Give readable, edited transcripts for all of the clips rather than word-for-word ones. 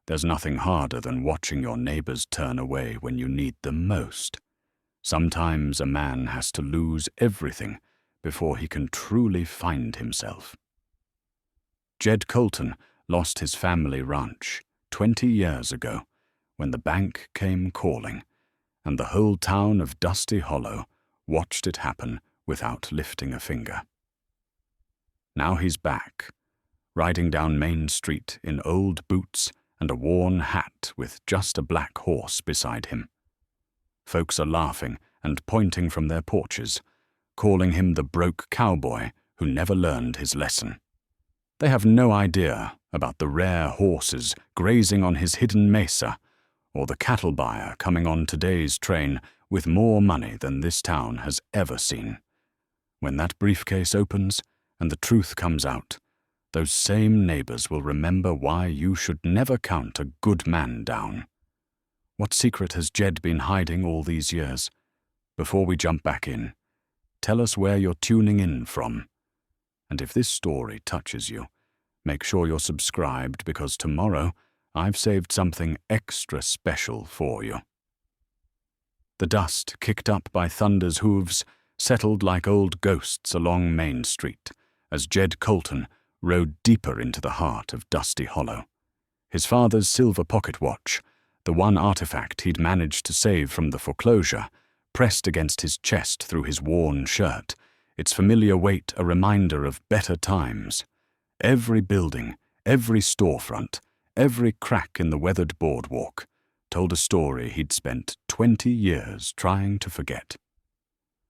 There's nothing harder than watching your neighbors turn away when you need them most. Sometimes a man has to lose everything before he can truly find himself. Jed Colton lost his family ranch 20 years ago when the bank came calling, and the whole town of Dusty Hollow watched it happen without lifting a finger. Now he's back, riding down Main Street in old boots and a worn hat with just a black horse beside him. Folks are laughing and pointing from their porches, calling him the broke cowboy who never learned his lesson. They have no idea about the rare horses grazing on his hidden mesa, or the cattle buyer coming on today's train with more money than this town has ever seen. When that briefcase opens and the truth comes out, those same neighbors will remember why you should never count a good man down. What secret has Jed been hiding all these years? Before we jump back in, tell us where you're tuning in from. And if this story touches you, make sure you're subscribed, because tomorrow I've saved something extra special for you. The dust kicked up by Thunder's hooves settled like old ghosts along Main Street as Jed Colton rode deeper into the heart of Dusty Hollow. His father's silver pocket watch, the one artifact he'd managed to save from the foreclosure, pressed against his chest through his worn shirt, its familiar weight a reminder of better times. Every building, every storefront, every crack in the weathered boardwalk told a story he'd spent 20 years trying to forget.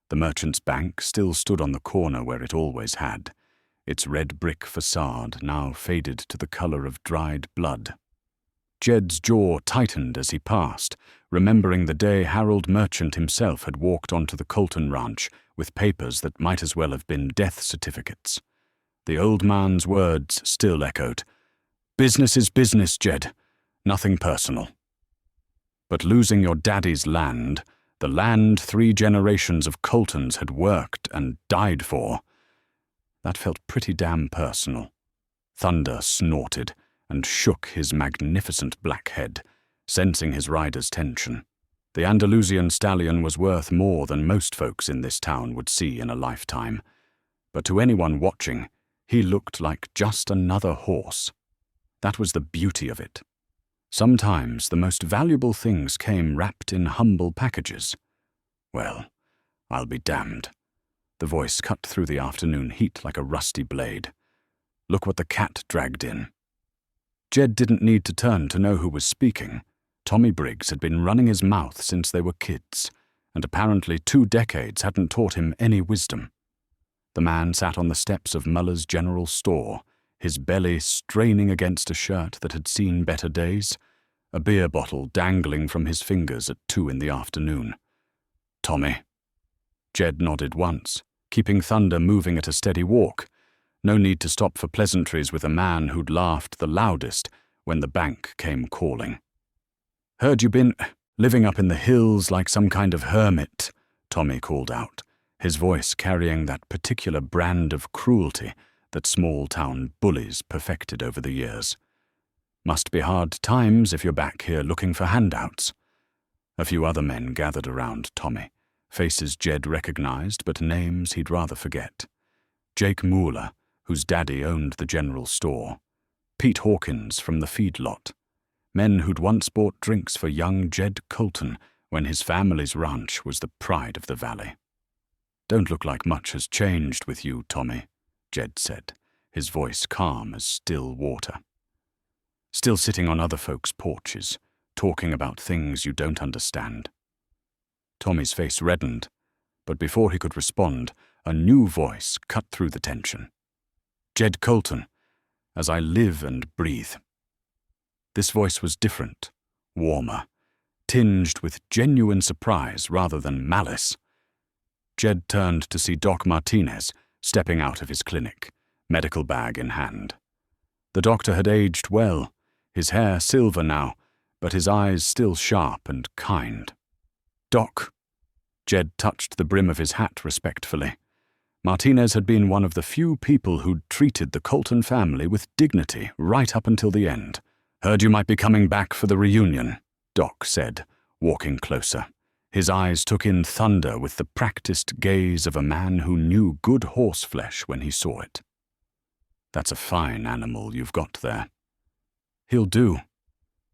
The Merchant's Bank still stood on the corner where it always had, its red brick facade now faded to the color of dried blood. Jed's jaw tightened as he passed, remembering the day Harold Merchant himself had walked onto the Colton ranch with papers that might as well have been death certificates. The old man's words still echoed, "Business is business, Jed. Nothing personal." But losing your daddy's land, the land 3 generations of Coltons had worked and died for, that felt pretty damn personal. Thunder snorted and shook his magnificent black head, sensing his rider's tension. The Andalusian stallion was worth more than most folks in this town would see in a lifetime, but to anyone watching, he looked like just another horse. That was the beauty of it. Sometimes the most valuable things came wrapped in humble packages. Well, I'll be damned. The voice cut through the afternoon heat like a rusty blade. Look what the cat dragged in. Jed didn't need to turn to know who was speaking. Tommy Briggs had been running his mouth since they were kids, and apparently 2 decades hadn't taught him any wisdom. The man sat on the steps of Muller's General Store, his belly straining against a shirt that had seen better days, a beer bottle dangling from his fingers at 2 in the afternoon. "Tommy." Jed nodded once, keeping Thunder moving at a steady walk. No need to stop for pleasantries with a man who'd laughed the loudest when the bank came calling. "Heard you been living up in the hills like some kind of hermit," Tommy called out, his voice carrying that particular brand of cruelty that small-town bullies perfected over the years. "Must be hard times if you're back here looking for handouts." A few other men gathered around Tommy, faces Jed recognized but names he'd rather forget. Jake Mueller, whose daddy owned the general store. Pete Hawkins from the feedlot. Men who'd once bought drinks for young Jed Colton when his family's ranch was the pride of the valley. "Don't look like much has changed with you, Tommy," Jed said, his voice calm as still water. "Still sitting on other folks' porches, talking about things you don't understand." Tommy's face reddened, but before he could respond, a new voice cut through the tension. "Jed Colton, as I live and breathe." This voice was different, warmer, tinged with genuine surprise rather than malice. Jed turned to see Doc Martinez stepping out of his clinic, medical bag in hand. The doctor had aged well, his hair silver now, but his eyes still sharp and kind. "Doc." Jed touched the brim of his hat respectfully. Martinez had been one of the few people who'd treated the Colton family with dignity right up until the end, "Heard you might be coming back for the reunion," Doc said, walking closer. His eyes took in Thunder with the practiced gaze of a man who knew good horseflesh when he saw it. "That's a fine animal you've got there." "He'll do."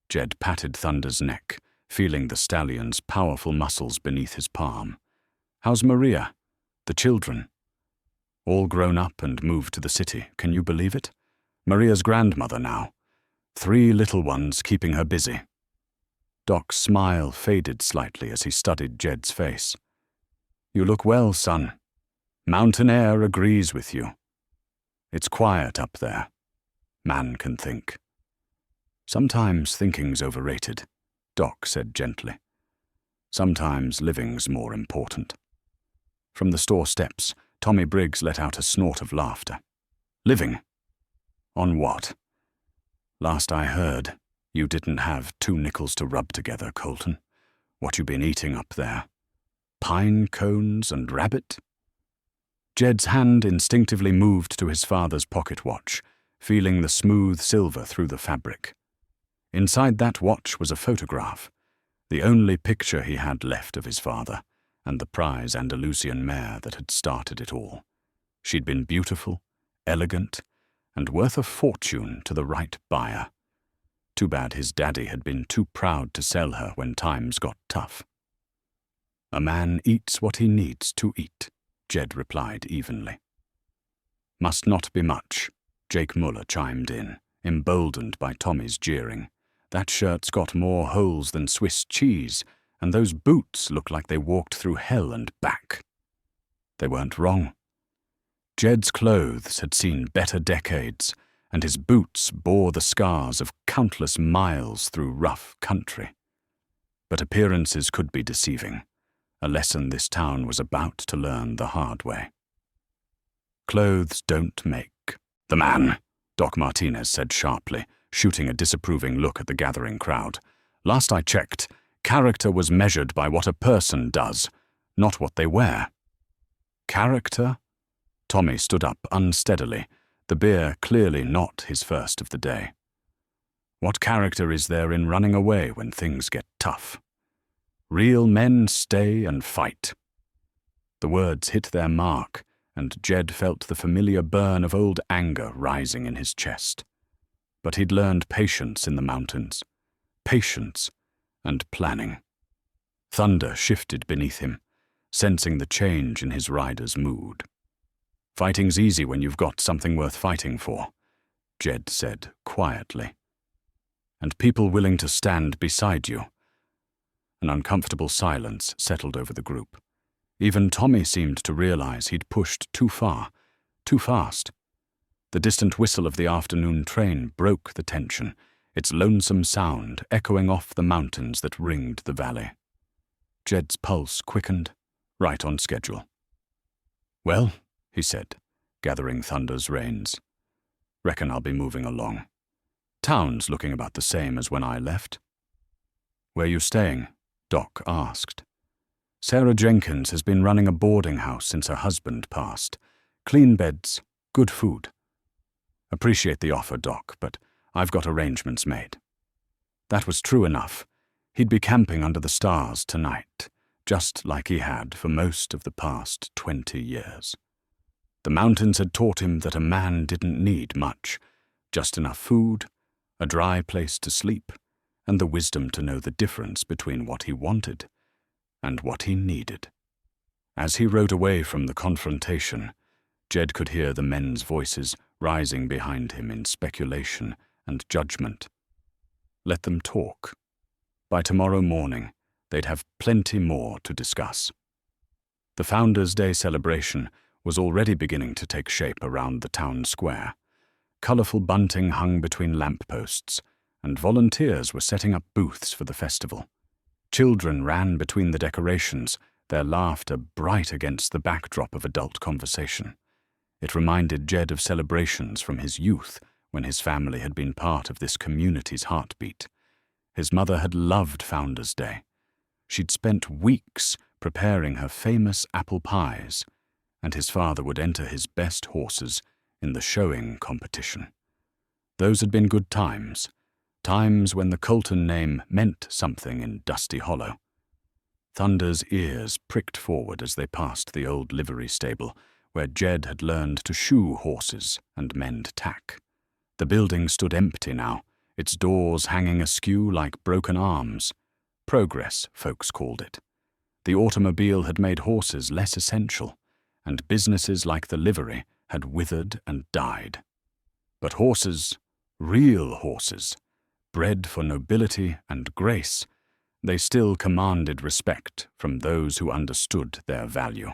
Jed patted Thunder's neck, feeling the stallion's powerful muscles beneath his palm. "How's Maria? The children?" "All grown up and moved to the city, can you believe it? Maria's grandmother now. 3 little ones keeping her busy." Doc's smile faded slightly as he studied Jed's face. "You look well, son. Mountain air agrees with you. It's quiet up there. Man can think." "Sometimes thinking's overrated," Doc said gently. "Sometimes living's more important." From the store steps, Tommy Briggs let out a snort of laughter. "Living? On what?" "Last I heard, you didn't have 2 nickels to rub together, Colton. What you been eating up there? Pine cones and rabbit?" Jed's hand instinctively moved to his father's pocket watch, feeling the smooth silver through the fabric. Inside that watch was a photograph, the only picture he had left of his father, and the prize Andalusian mare that had started it all. She'd been beautiful, elegant, and worth a fortune to the right buyer. Too bad his daddy had been too proud to sell her when times got tough. "A man eats what he needs to eat," Jed replied evenly. "Must not be much," Jake Muller chimed in, emboldened by Tommy's jeering. "That shirt's got more holes than Swiss cheese, and those boots look like they walked through hell and back." They weren't wrong. Jed's clothes had seen better decades, and his boots bore the scars of countless miles through rough country. But appearances could be deceiving, a lesson this town was about to learn the hard way. "Clothes don't make the man," Doc Martinez said sharply, shooting a disapproving look at the gathering crowd. "Last I checked, character was measured by what a person does, not what they wear." "Character?" Tommy stood up unsteadily, the beer clearly not his first of the day. "What character is there in running away when things get tough? Real men stay and fight." The words hit their mark, and Jed felt the familiar burn of old anger rising in his chest. But he'd learned patience in the mountains. Patience and planning. Thunder shifted beneath him, sensing the change in his rider's mood. "Fighting's easy when you've got something worth fighting for," Jed said quietly. "And people willing to stand beside you." An uncomfortable silence settled over the group. Even Tommy seemed to realize he'd pushed too far, too fast. The distant whistle of the afternoon train broke the tension, its lonesome sound echoing off the mountains that ringed the valley. Jed's pulse quickened, right on schedule. "Well," he said, gathering Thunder's reins, "reckon I'll be moving along. Town's looking about the same as when I left." "Where you staying?" Doc asked. "Sarah Jenkins has been running a boarding house since her husband passed. Clean beds, good food." "Appreciate the offer, Doc, but I've got arrangements made." That was true enough. He'd be camping under the stars tonight, just like he had for most of the past 20 years. The mountains had taught him that a man didn't need much, just enough food, a dry place to sleep, and the wisdom to know the difference between what he wanted and what he needed. As he rode away from the confrontation, Jed could hear the men's voices rising behind him in speculation and judgment. Let them talk. By tomorrow morning, they'd have plenty more to discuss. The Founders' Day celebration was already beginning to take shape around the town square. Colorful bunting hung between lampposts, and volunteers were setting up booths for the festival. Children ran between the decorations, their laughter bright against the backdrop of adult conversation. It reminded Jed of celebrations from his youth when his family had been part of this community's heartbeat. His mother had loved Founders' Day. She'd spent weeks preparing her famous apple pies, and his father would enter his best horses in the showing competition. Those had been good times, times when the Colton name meant something in Dusty Hollow. Thunder's ears pricked forward as they passed the old livery stable, where Jed had learned to shoe horses and mend tack. The building stood empty now, its doors hanging askew like broken arms. Progress, folks called it. The automobile had made horses less essential, and businesses like the livery had withered and died. But horses, real horses, bred for nobility and grace, they still commanded respect from those who understood their value.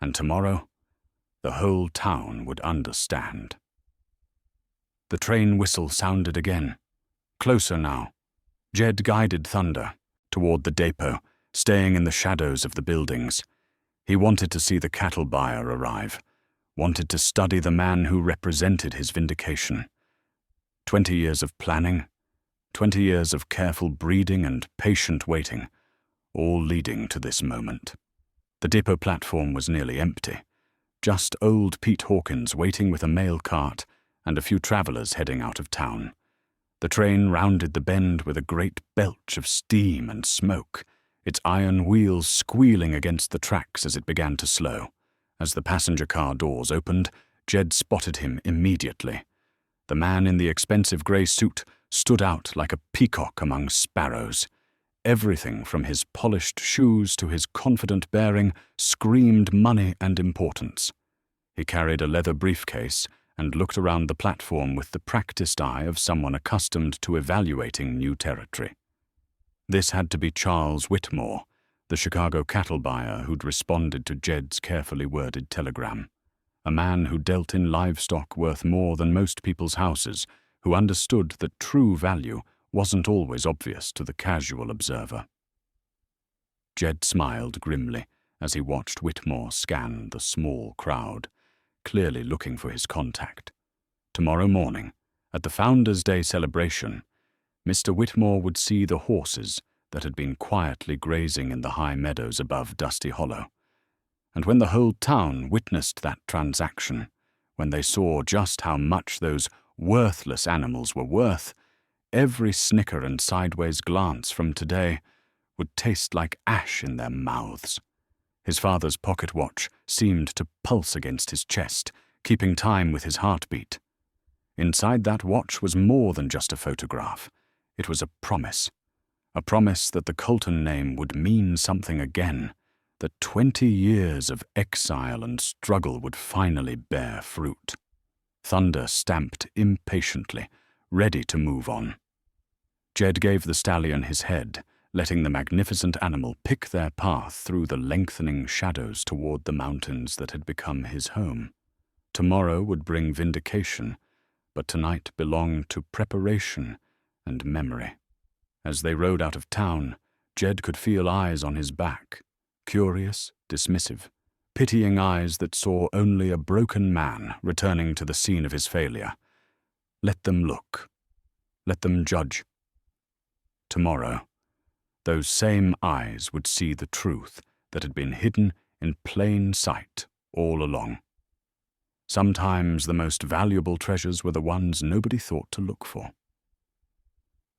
And tomorrow, the whole town would understand. The train whistle sounded again. Closer now. Jed guided Thunder toward the depot, staying in the shadows of the buildings. He wanted to see the cattle buyer arrive, wanted to study the man who represented his vindication. 20 years of planning, 20 years of careful breeding and patient waiting, all leading to this moment. The depot platform was nearly empty. Just old Pete Hawkins waiting with a mail cart and a few travelers heading out of town. The train rounded the bend with a great belch of steam and smoke, its iron wheels squealing against the tracks as it began to slow. As the passenger car doors opened, Jed spotted him immediately. The man in the expensive grey suit stood out like a peacock among sparrows. Everything from his polished shoes to his confident bearing screamed money and importance. He carried a leather briefcase and looked around the platform with the practiced eye of someone accustomed to evaluating new territory. This had to be Charles Whitmore, the Chicago cattle buyer who'd responded to Jed's carefully worded telegram. A man who dealt in livestock worth more than most people's houses, who understood that true value wasn't always obvious to the casual observer. Jed smiled grimly as he watched Whitmore scan the small crowd, clearly looking for his contact. Tomorrow morning, at the Founders' Day celebration, Mr. Whitmore would see the horses that had been quietly grazing in the high meadows above Dusty Hollow. And when the whole town witnessed that transaction, when they saw just how much those worthless animals were worth, every snicker and sideways glance from today would taste like ash in their mouths. His father's pocket watch seemed to pulse against his chest, keeping time with his heartbeat. Inside that watch was more than just a photograph. It was a promise that the Colton name would mean something again, that 20 years of exile and struggle would finally bear fruit. Thunder stamped impatiently, ready to move on. Jed gave the stallion his head, letting the magnificent animal pick their path through the lengthening shadows toward the mountains that had become his home. Tomorrow would bring vindication, but tonight belonged to preparation and memory. As they rode out of town, Jed could feel eyes on his back, curious, dismissive, pitying eyes that saw only a broken man returning to the scene of his failure. Let them look. Let them judge. Tomorrow, those same eyes would see the truth that had been hidden in plain sight all along. Sometimes the most valuable treasures were the ones nobody thought to look for.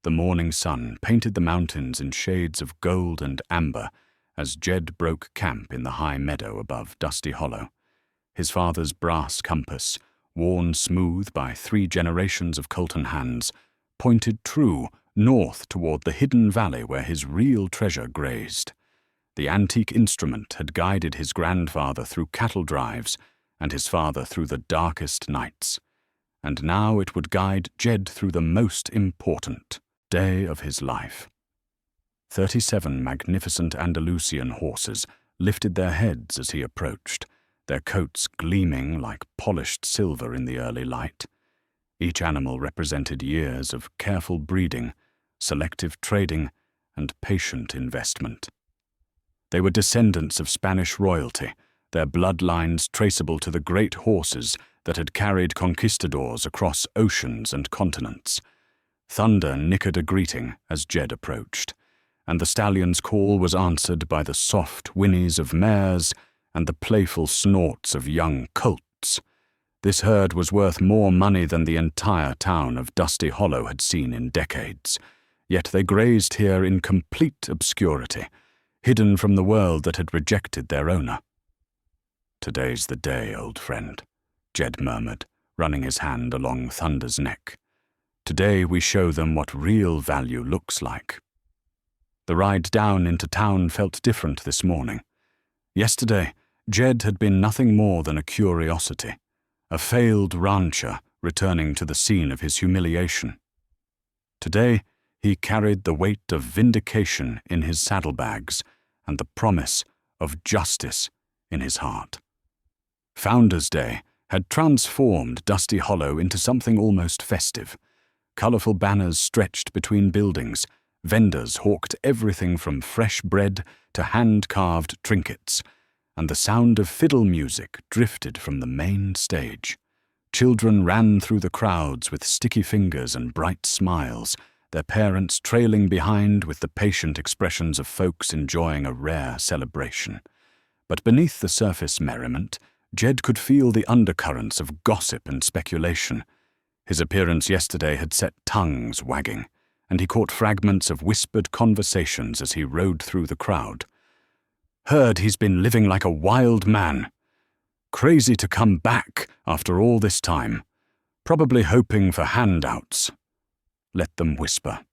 The morning sun painted the mountains in shades of gold and amber as Jed broke camp in the high meadow above Dusty Hollow. His father's brass compass, worn smooth by 3 generations of Colton hands, pointed true north toward the hidden valley where his real treasure grazed. The antique instrument had guided his grandfather through cattle drives and his father through the darkest nights, and now it would guide Jed through the most important day of his life. 37 magnificent Andalusian horses lifted their heads as he approached, their coats gleaming like polished silver in the early light. Each animal represented years of careful breeding, selective trading, and patient investment. They were descendants of Spanish royalty, their bloodlines traceable to the great horses that had carried conquistadors across oceans and continents. Thunder nickered a greeting as Jed approached, and the stallion's call was answered by the soft whinnies of mares and the playful snorts of young colts. This herd was worth more money than the entire town of Dusty Hollow had seen in decades, yet they grazed here in complete obscurity, hidden from the world that had rejected their owner. "Today's the day, old friend," Jed murmured, running his hand along Thunder's neck. "Today we show them what real value looks like." The ride down into town felt different this morning. Yesterday, Jed had been nothing more than a curiosity, a failed rancher returning to the scene of his humiliation. Today, he carried the weight of vindication in his saddlebags and the promise of justice in his heart. Founders' Day had transformed Dusty Hollow into something almost festive. Colorful banners stretched between buildings. Vendors hawked everything from fresh bread to hand-carved trinkets, and the sound of fiddle music drifted from the main stage. Children ran through the crowds with sticky fingers and bright smiles, their parents trailing behind with the patient expressions of folks enjoying a rare celebration. But beneath the surface merriment, Jed could feel the undercurrents of gossip and speculation. His appearance yesterday had set tongues wagging, and he caught fragments of whispered conversations as he rode through the crowd. "Heard he's been living like a wild man. Crazy to come back after all this time. Probably hoping for handouts. Let them whisper."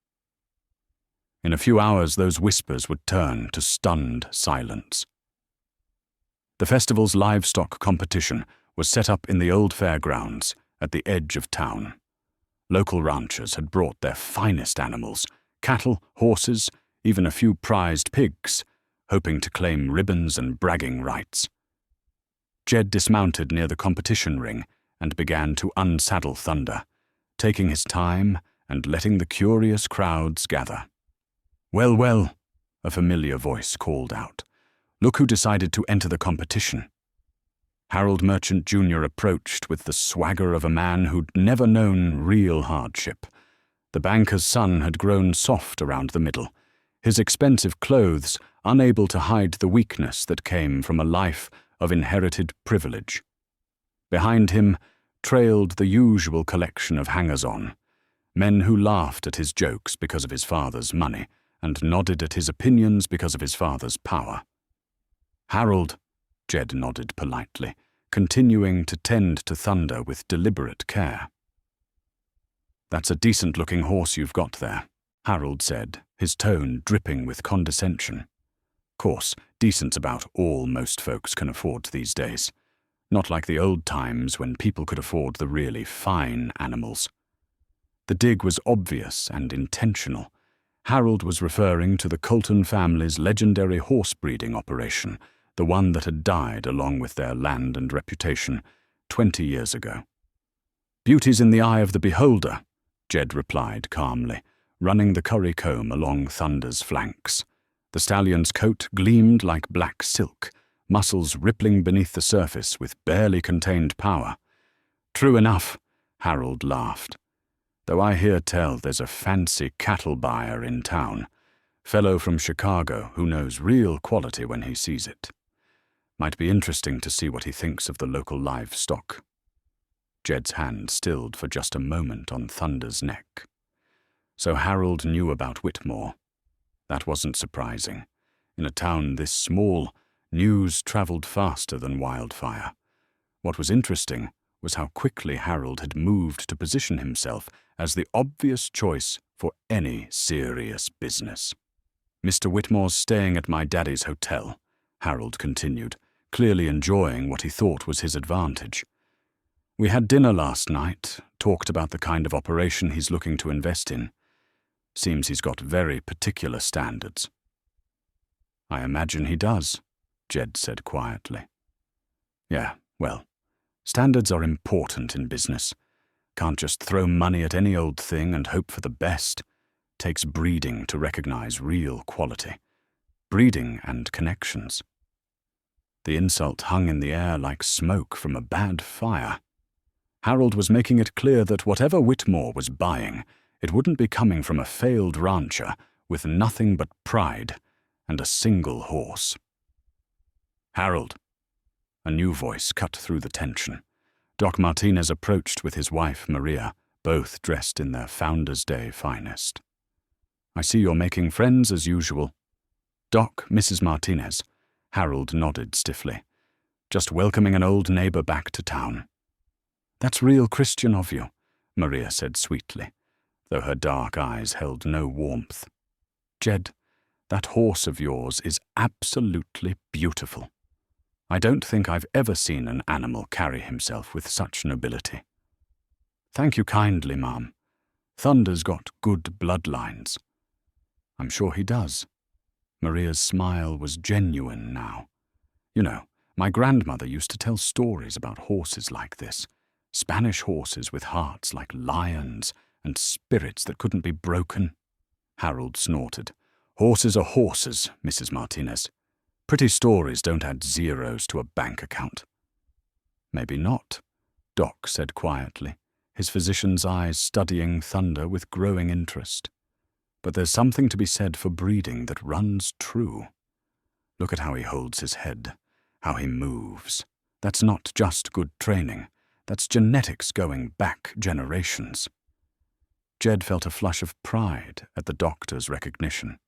In a few hours, those whispers would turn to stunned silence. The festival's livestock competition was set up in the old fairgrounds at the edge of town. Local ranchers had brought their finest animals, cattle, horses, even a few prized pigs, hoping to claim ribbons and bragging rights. Jed dismounted near the competition ring and began to unsaddle Thunder, taking his time and letting the curious crowds gather. "Well, well," a familiar voice called out. "Look who decided to enter the competition." Harold Merchant Jr. approached with the swagger of a man who'd never known real hardship. The banker's son had grown soft around the middle, his expensive clothes unable to hide the weakness that came from a life of inherited privilege. Behind him trailed the usual collection of hangers-on, men who laughed at his jokes because of his father's money and nodded at his opinions because of his father's power. "Harold," Jed nodded politely, continuing to tend to Thunder with deliberate care. "That's a decent-looking horse you've got there," Harold said, his tone dripping with condescension. Course, decent's about all most folks can afford these days. Not like the old times when people could afford the really fine animals. The dig was obvious and intentional. Harold was referring to the Colton family's legendary horse breeding operation, the one that had died along with their land and reputation 20 years ago. "Beauty's in the eye of the beholder," Jed replied calmly, running the curry comb along Thunder's flanks. The stallion's coat gleamed like black silk, muscles rippling beneath the surface with barely contained power. "True enough," Harold laughed. "Though I hear tell there's a fancy cattle buyer in town, fellow from Chicago who knows real quality when he sees it. Might be interesting to see what he thinks of the local livestock." Jed's hand stilled for just a moment on Thunder's neck. So Harold knew about Whitmore. That wasn't surprising. In a town this small, news traveled faster than wildfire. What was interesting was how quickly Harold had moved to position himself as the obvious choice for any serious business. "Mr. Whitmore's staying at my daddy's hotel," Harold continued, clearly enjoying what he thought was his advantage. "We had dinner last night, talked about the kind of operation he's looking to invest in. Seems he's got very particular standards." "I imagine he does," Jed said quietly. "Yeah, well, standards are important in business. Can't just throw money at any old thing and hope for the best. Takes breeding to recognize real quality. Breeding and connections." The insult hung in the air like smoke from a bad fire. Harold was making it clear that whatever Whitmore was buying, it wouldn't be coming from a failed rancher with nothing but pride and a single horse. "Harold," a new voice cut through the tension. Doc Martinez approached with his wife, Maria, both dressed in their Founder's Day finest. "I see you're making friends as usual." "Doc, Mrs. Martinez," Harold nodded stiffly. "Just welcoming an old neighbor back to town." "That's real Christian of you," Maria said sweetly, though her dark eyes held no warmth. "Jed, that horse of yours is absolutely beautiful. I don't think I've ever seen an animal carry himself with such nobility." "Thank you kindly, Ma'am. Thunder's got good bloodlines." "I'm sure he does." Maria's smile was genuine now. "You know, my grandmother used to tell stories about horses like this. Spanish horses with hearts like lions and spirits that couldn't be broken." Harold snorted. "Horses are horses, Mrs. Martinez. Pretty stories don't add zeros to a bank account." "Maybe not," Doc said quietly, his physician's eyes studying Thunder with growing interest. "But there's something to be said for breeding that runs true. Look at how he holds his head, how he moves. That's not just good training. That's genetics going back generations." Jed felt a flush of pride at the doctor's recognition.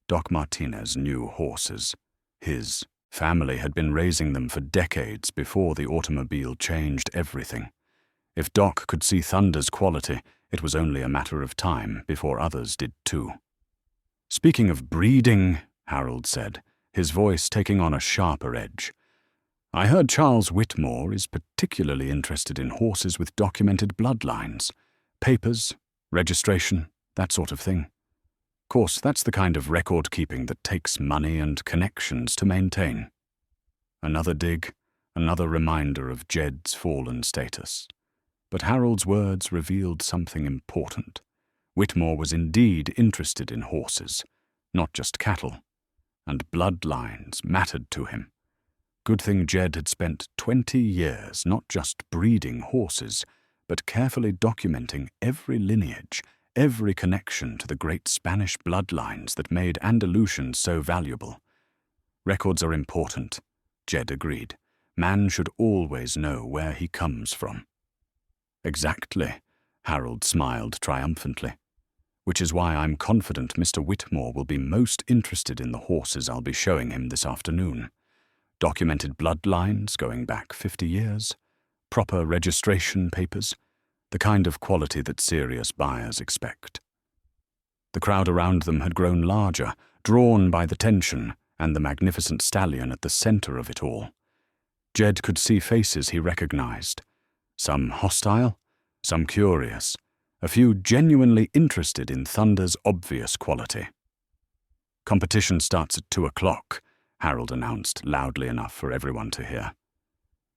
Doc Martinez knew horses. His family had been raising them for decades before the automobile changed everything. If Doc could see Thunder's quality, it was only a matter of time before others did too. "Speaking of breeding," Harold said, his voice taking on a sharper edge, "I heard Charles Whitmore is particularly interested in horses with documented bloodlines. Papers, registration, that sort of thing. Of course, that's the kind of record-keeping that takes money and connections to maintain." Another dig, another reminder of Jed's fallen status. But Harold's words revealed something important. Whitmore was indeed interested in horses, not just cattle, and bloodlines mattered to him. Good thing Jed had spent 20 years not just breeding horses, but carefully documenting every lineage, every connection to the great Spanish bloodlines that made Andalusians so valuable. "Records are important," Jed agreed. "Man should always know where he comes from." "Exactly," Harold smiled triumphantly. "Which is why I'm confident Mr. Whitmore will be most interested in the horses I'll be showing him this afternoon. Documented bloodlines going back 50 years, proper registration papers, the kind of quality that serious buyers expect." The crowd around them had grown larger, drawn by the tension and the magnificent stallion at the center of it all. Jed could see faces he recognized. Some hostile, some curious, a few genuinely interested in Thunder's obvious quality. "Competition starts at 2:00, Harold announced loudly enough for everyone to hear.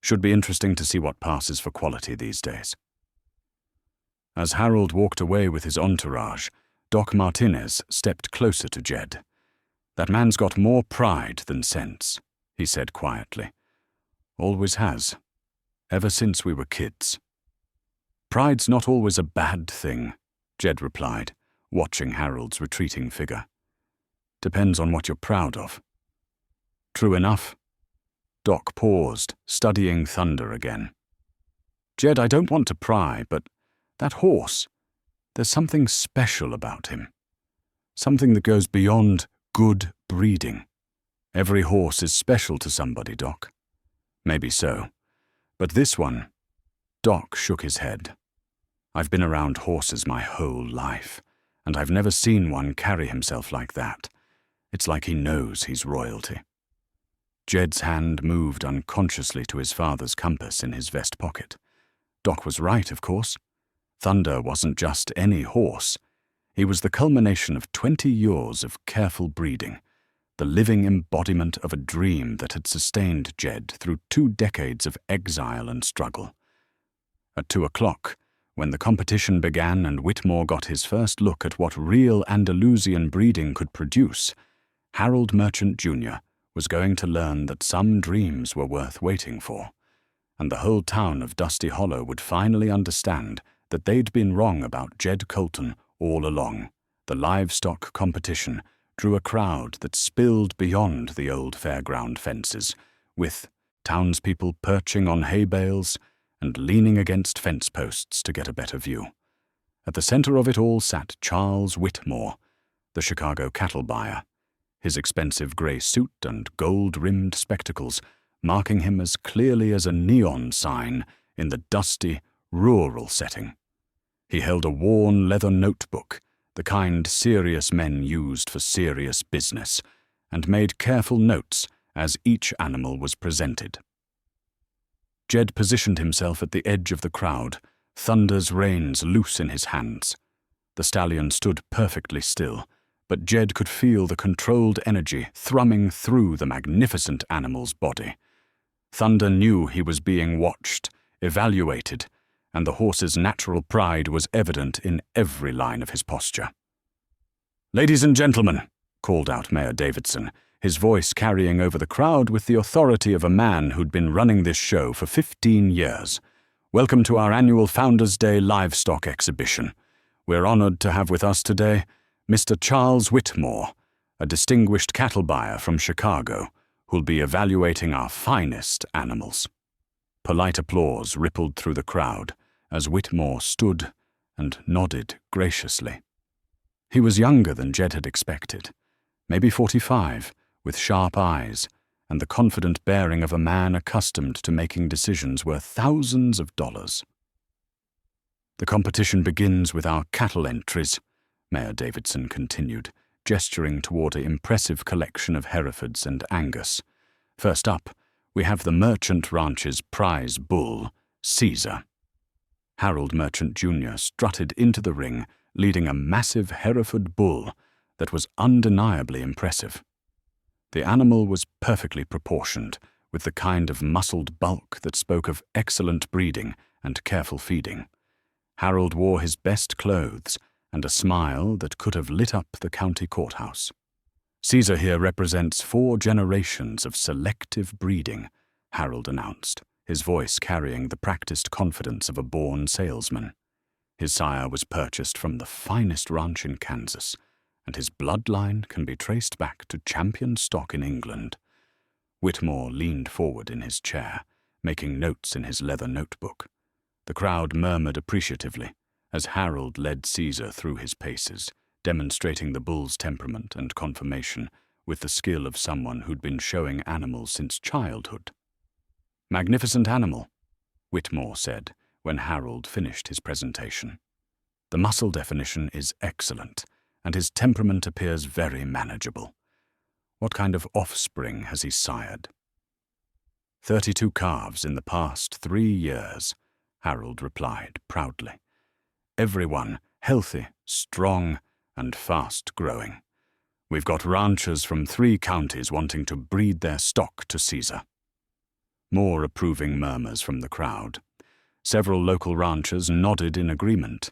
"Should be interesting to see what passes for quality these days." As Harold walked away with his entourage, Doc Martinez stepped closer to Jed. "That man's got more pride than sense," he said quietly. "Always has. Ever since we were kids." "Pride's not always a bad thing," Jed replied, watching Harold's retreating figure. "Depends on what you're proud of." "True enough." Doc paused, studying Thunder again. "Jed, I don't want to pry, but that horse, there's something special about him. Something that goes beyond good breeding. Every horse is special to somebody, Doc." "Maybe so. But this one," Doc shook his head. "I've been around horses my whole life, and I've never seen one carry himself like that. It's like he knows he's royalty." Jed's hand moved unconsciously to his father's compass in his vest pocket. Doc was right, of course. Thunder wasn't just any horse. He was the culmination of 20 years of careful breeding, the living embodiment of a dream that had sustained Jed through 2 decades of exile and struggle. At 2:00, when the competition began and Whitmore got his first look at what real Andalusian breeding could produce, Harold Merchant Jr. was going to learn that some dreams were worth waiting for, and the whole town of Dusty Hollow would finally understand that they'd been wrong about Jed Colton all along. The livestock competition drew a crowd that spilled beyond the old fairground fences, with townspeople perching on hay bales and leaning against fence posts to get a better view. At the center of it all sat Charles Whitmore, the Chicago cattle buyer, his expensive gray suit and gold-rimmed spectacles marking him as clearly as a neon sign in the dusty, rural setting. He held a worn leather notebook, the kind serious men used for serious business, and made careful notes as each animal was presented. Jed positioned himself at the edge of the crowd, Thunder's reins loose in his hands. The stallion stood perfectly still, but Jed could feel the controlled energy thrumming through the magnificent animal's body. Thunder knew he was being watched, evaluated, and the horse's natural pride was evident in every line of his posture. "Ladies and gentlemen," called out Mayor Davidson, his voice carrying over the crowd with the authority of a man who'd been running this show for 15 years. "Welcome to our annual Founders' Day livestock exhibition. We're honored to have with us today Mr. Charles Whitmore, a distinguished cattle buyer from Chicago, who'll be evaluating our finest animals." Polite applause rippled through the crowd as Whitmore stood and nodded graciously. He was younger than Jed had expected, maybe 45, with sharp eyes and the confident bearing of a man accustomed to making decisions worth thousands of dollars. "The competition begins with our cattle entries," Mayor Davidson continued, gesturing toward an impressive collection of Herefords and Angus. "First up, we have the Merchant Ranch's prize bull, Caesar." Harold Merchant Jr. strutted into the ring, leading a massive Hereford bull that was undeniably impressive. The animal was perfectly proportioned, with the kind of muscled bulk that spoke of excellent breeding and careful feeding. Harold wore his best clothes and a smile that could have lit up the county courthouse. "Caesar here represents 4 generations of selective breeding," Harold announced, his voice carrying the practiced confidence of a born salesman. His sire was purchased from the finest ranch in Kansas, and his bloodline can be traced back to champion stock in England. Whitmore leaned forward in his chair, making notes in his leather notebook. The crowd murmured appreciatively as Harold led Caesar through his paces, demonstrating the bull's temperament and conformation with the skill of someone who'd been showing animals since childhood. "Magnificent animal," Whitmore said when Harold finished his presentation. "The muscle definition is excellent, and his temperament appears very manageable. What kind of offspring has he sired?" 32 calves in the past 3 years, Harold replied proudly. "Everyone healthy, strong, and fast-growing. We've got ranchers from 3 counties wanting to breed their stock to Caesar." More approving murmurs from the crowd. Several local ranchers nodded in agreement.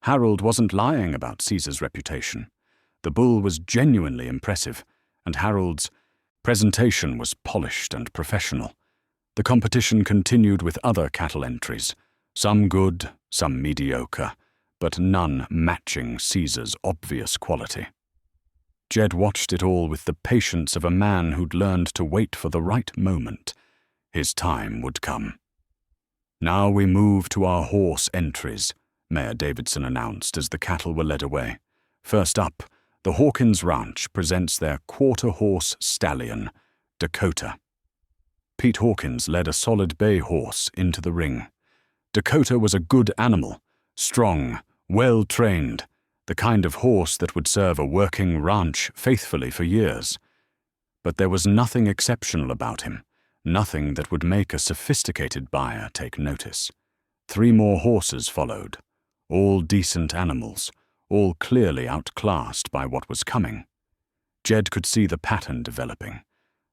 Harold wasn't lying about Caesar's reputation. The bull was genuinely impressive, and Harold's presentation was polished and professional. The competition continued with other cattle entries, some good, some mediocre, but none matching Caesar's obvious quality. Jed watched it all with the patience of a man who'd learned to wait for the right moment. His time would come. "Now we move to our horse entries," Mayor Davidson announced as the cattle were led away. "First up, the Hawkins Ranch presents their quarter-horse stallion, Dakota." Pete Hawkins led a solid bay horse into the ring. Dakota was a good animal, strong, well-trained, the kind of horse that would serve a working ranch faithfully for years. But there was nothing exceptional about him, nothing that would make a sophisticated buyer take notice. 3 more horses followed, all decent animals, all clearly outclassed by what was coming. Jed could see the pattern developing.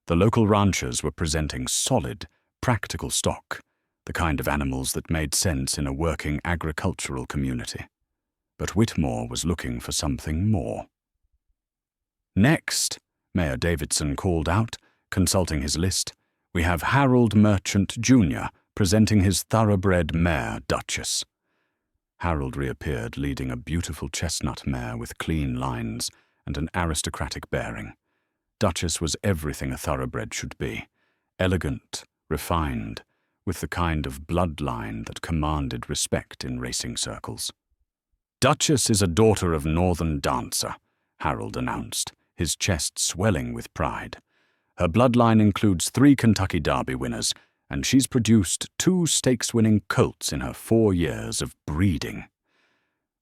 The local ranchers were presenting solid, practical stock, the kind of animals that made sense in a working agricultural community. But Whitmore was looking for something more. "Next," Mayor Davidson called out, consulting his list, "we have Harold Merchant Jr. presenting his thoroughbred mare, Duchess." Harold reappeared leading a beautiful chestnut mare with clean lines and an aristocratic bearing. Duchess was everything a thoroughbred should be: elegant, refined, with the kind of bloodline that commanded respect in racing circles. "Duchess is a daughter of Northern Dancer," Harold announced, his chest swelling with pride. "Her bloodline includes 3 Kentucky Derby winners, and she's produced 2 stakes-winning colts in her 4 years of breeding."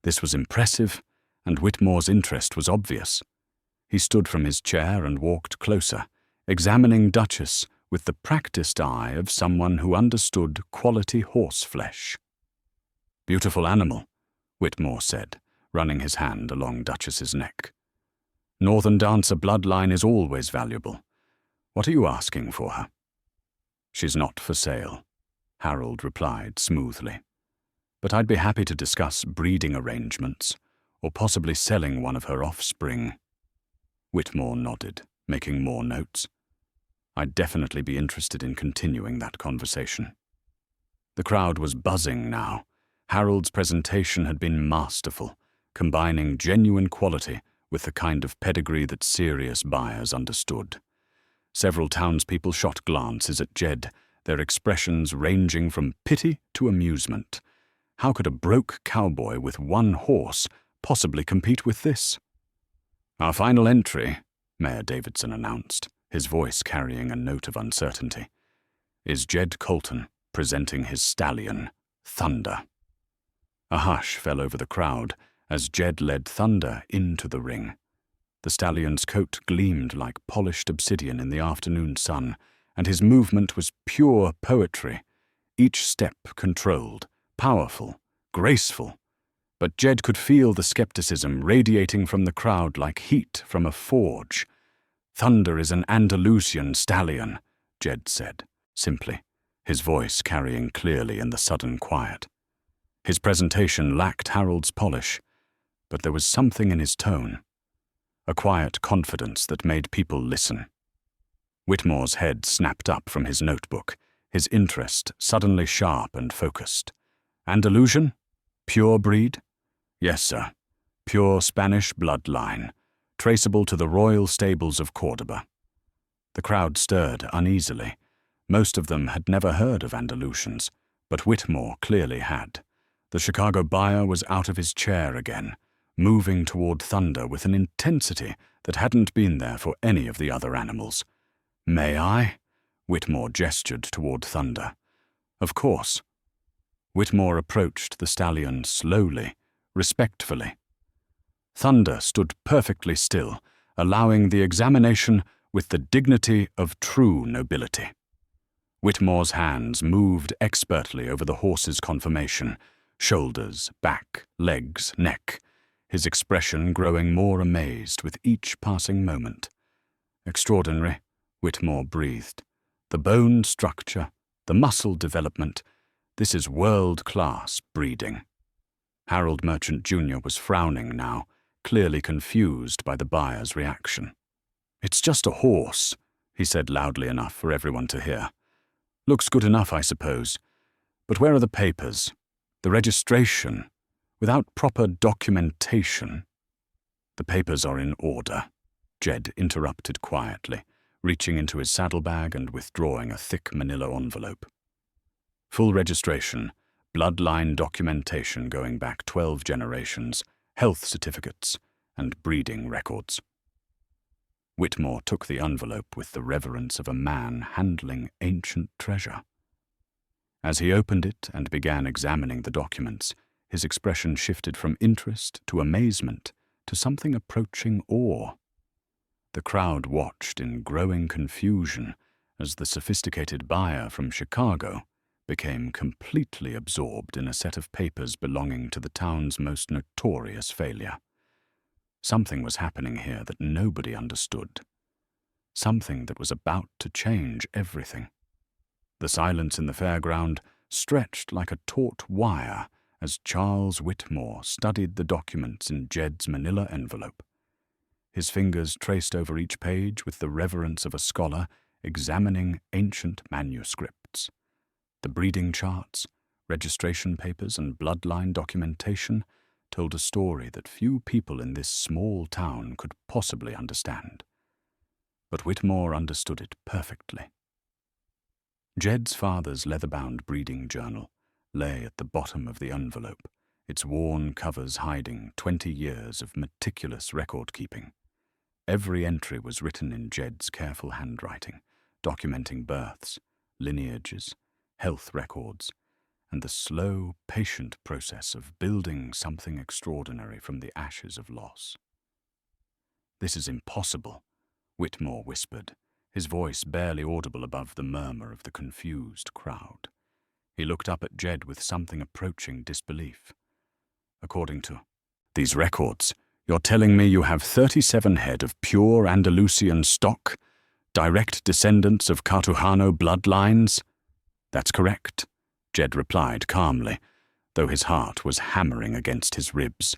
This was impressive, and Whitmore's interest was obvious. He stood from his chair and walked closer, examining Duchess with the practiced eye of someone who understood quality horseflesh. "Beautiful animal," Whitmore said, running his hand along Duchess's neck. "Northern Dancer bloodline is always valuable. What are you asking for her?" "She's not for sale," Harold replied smoothly. "But I'd be happy to discuss breeding arrangements, or possibly selling one of her offspring." Whitmore nodded, making more notes. "I'd definitely be interested in continuing that conversation." The crowd was buzzing now. Harold's presentation had been masterful, combining genuine quality with the kind of pedigree that serious buyers understood. Several townspeople shot glances at Jed, their expressions ranging from pity to amusement. How could a broke cowboy with 1 horse possibly compete with this? "Our final entry," Mayor Davidson announced, his voice carrying a note of uncertainty, "is Jed Colton presenting his stallion, Thunder." A hush fell over the crowd as Jed led Thunder into the ring. The stallion's coat gleamed like polished obsidian in the afternoon sun, and his movement was pure poetry, each step controlled, powerful, graceful. But Jed could feel the skepticism radiating from the crowd like heat from a forge. "Thunder is an Andalusian stallion," Jed said, simply, his voice carrying clearly in the sudden quiet. His presentation lacked Harold's polish, but there was something in his tone, a quiet confidence that made people listen. Whitmore's head snapped up from his notebook, his interest suddenly sharp and focused. "Andalusian? Pure breed?" "Yes, sir. Pure Spanish bloodline, traceable to the royal stables of Córdoba." The crowd stirred uneasily. Most of them had never heard of Andalusians, but Whitmore clearly had. The Chicago buyer was out of his chair again, moving toward Thunder with an intensity that hadn't been there for any of the other animals. "May I?" Whitmore gestured toward Thunder. "Of course." Whitmore approached the stallion slowly, respectfully. Thunder stood perfectly still, allowing the examination with the dignity of true nobility. Whitmore's hands moved expertly over the horse's conformation, shoulders, back, legs, neck, his expression growing more amazed with each passing moment. "Extraordinary," Whitmore breathed. "The bone structure, the muscle development, this is world-class breeding." Harold Merchant Jr. was frowning now, clearly confused by the buyer's reaction. "It's just a horse," he said loudly enough for everyone to hear. "Looks good enough, I suppose. But where are the papers? The registration? Without proper documentation?" "The papers are in order," Jed interrupted quietly, reaching into his saddlebag and withdrawing a thick manila envelope. "Full registration, bloodline documentation going back 12 generations, health certificates, and breeding records." Whitmore took the envelope with the reverence of a man handling ancient treasure. As he opened it and began examining the documents, his expression shifted from interest to amazement to something approaching awe. The crowd watched in growing confusion as the sophisticated buyer from Chicago became completely absorbed in a set of papers belonging to the town's most notorious failure. Something was happening here that nobody understood. Something that was about to change everything. The silence in the fairground stretched like a taut wire as Charles Whitmore studied the documents in Jed's manila envelope. His fingers traced over each page with the reverence of a scholar examining ancient manuscripts. The breeding charts, registration papers, and bloodline documentation told a story that few people in this small town could possibly understand. But Whitmore understood it perfectly. Jed's father's leather-bound breeding journal lay at the bottom of the envelope, its worn covers hiding 20 years of meticulous record-keeping. Every entry was written in Jed's careful handwriting, documenting births, lineages, health records, and the slow, patient process of building something extraordinary from the ashes of loss. "This is impossible," Whitmore whispered, his voice barely audible above the murmur of the confused crowd. He looked up at Jed with something approaching disbelief. "According to these records, you're telling me you have 37 head of pure Andalusian stock, direct descendants of Cartujano bloodlines?" "That's correct," Jed replied calmly, though his heart was hammering against his ribs.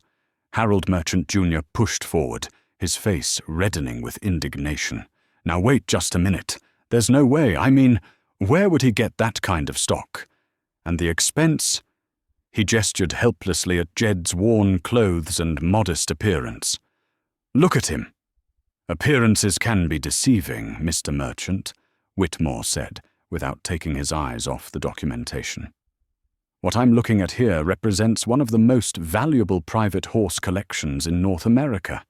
Harold Merchant Jr. pushed forward, his face reddening with indignation. "Now wait just a minute. There's no way. I mean, where would he get that kind of stock? And the expense?" He gestured helplessly at Jed's worn clothes and modest appearance. "Look at him." "Appearances can be deceiving, Mr. Merchant," Whitmore said, without taking his eyes off the documentation. "What I'm looking at here represents one of the most valuable private horse collections in North America.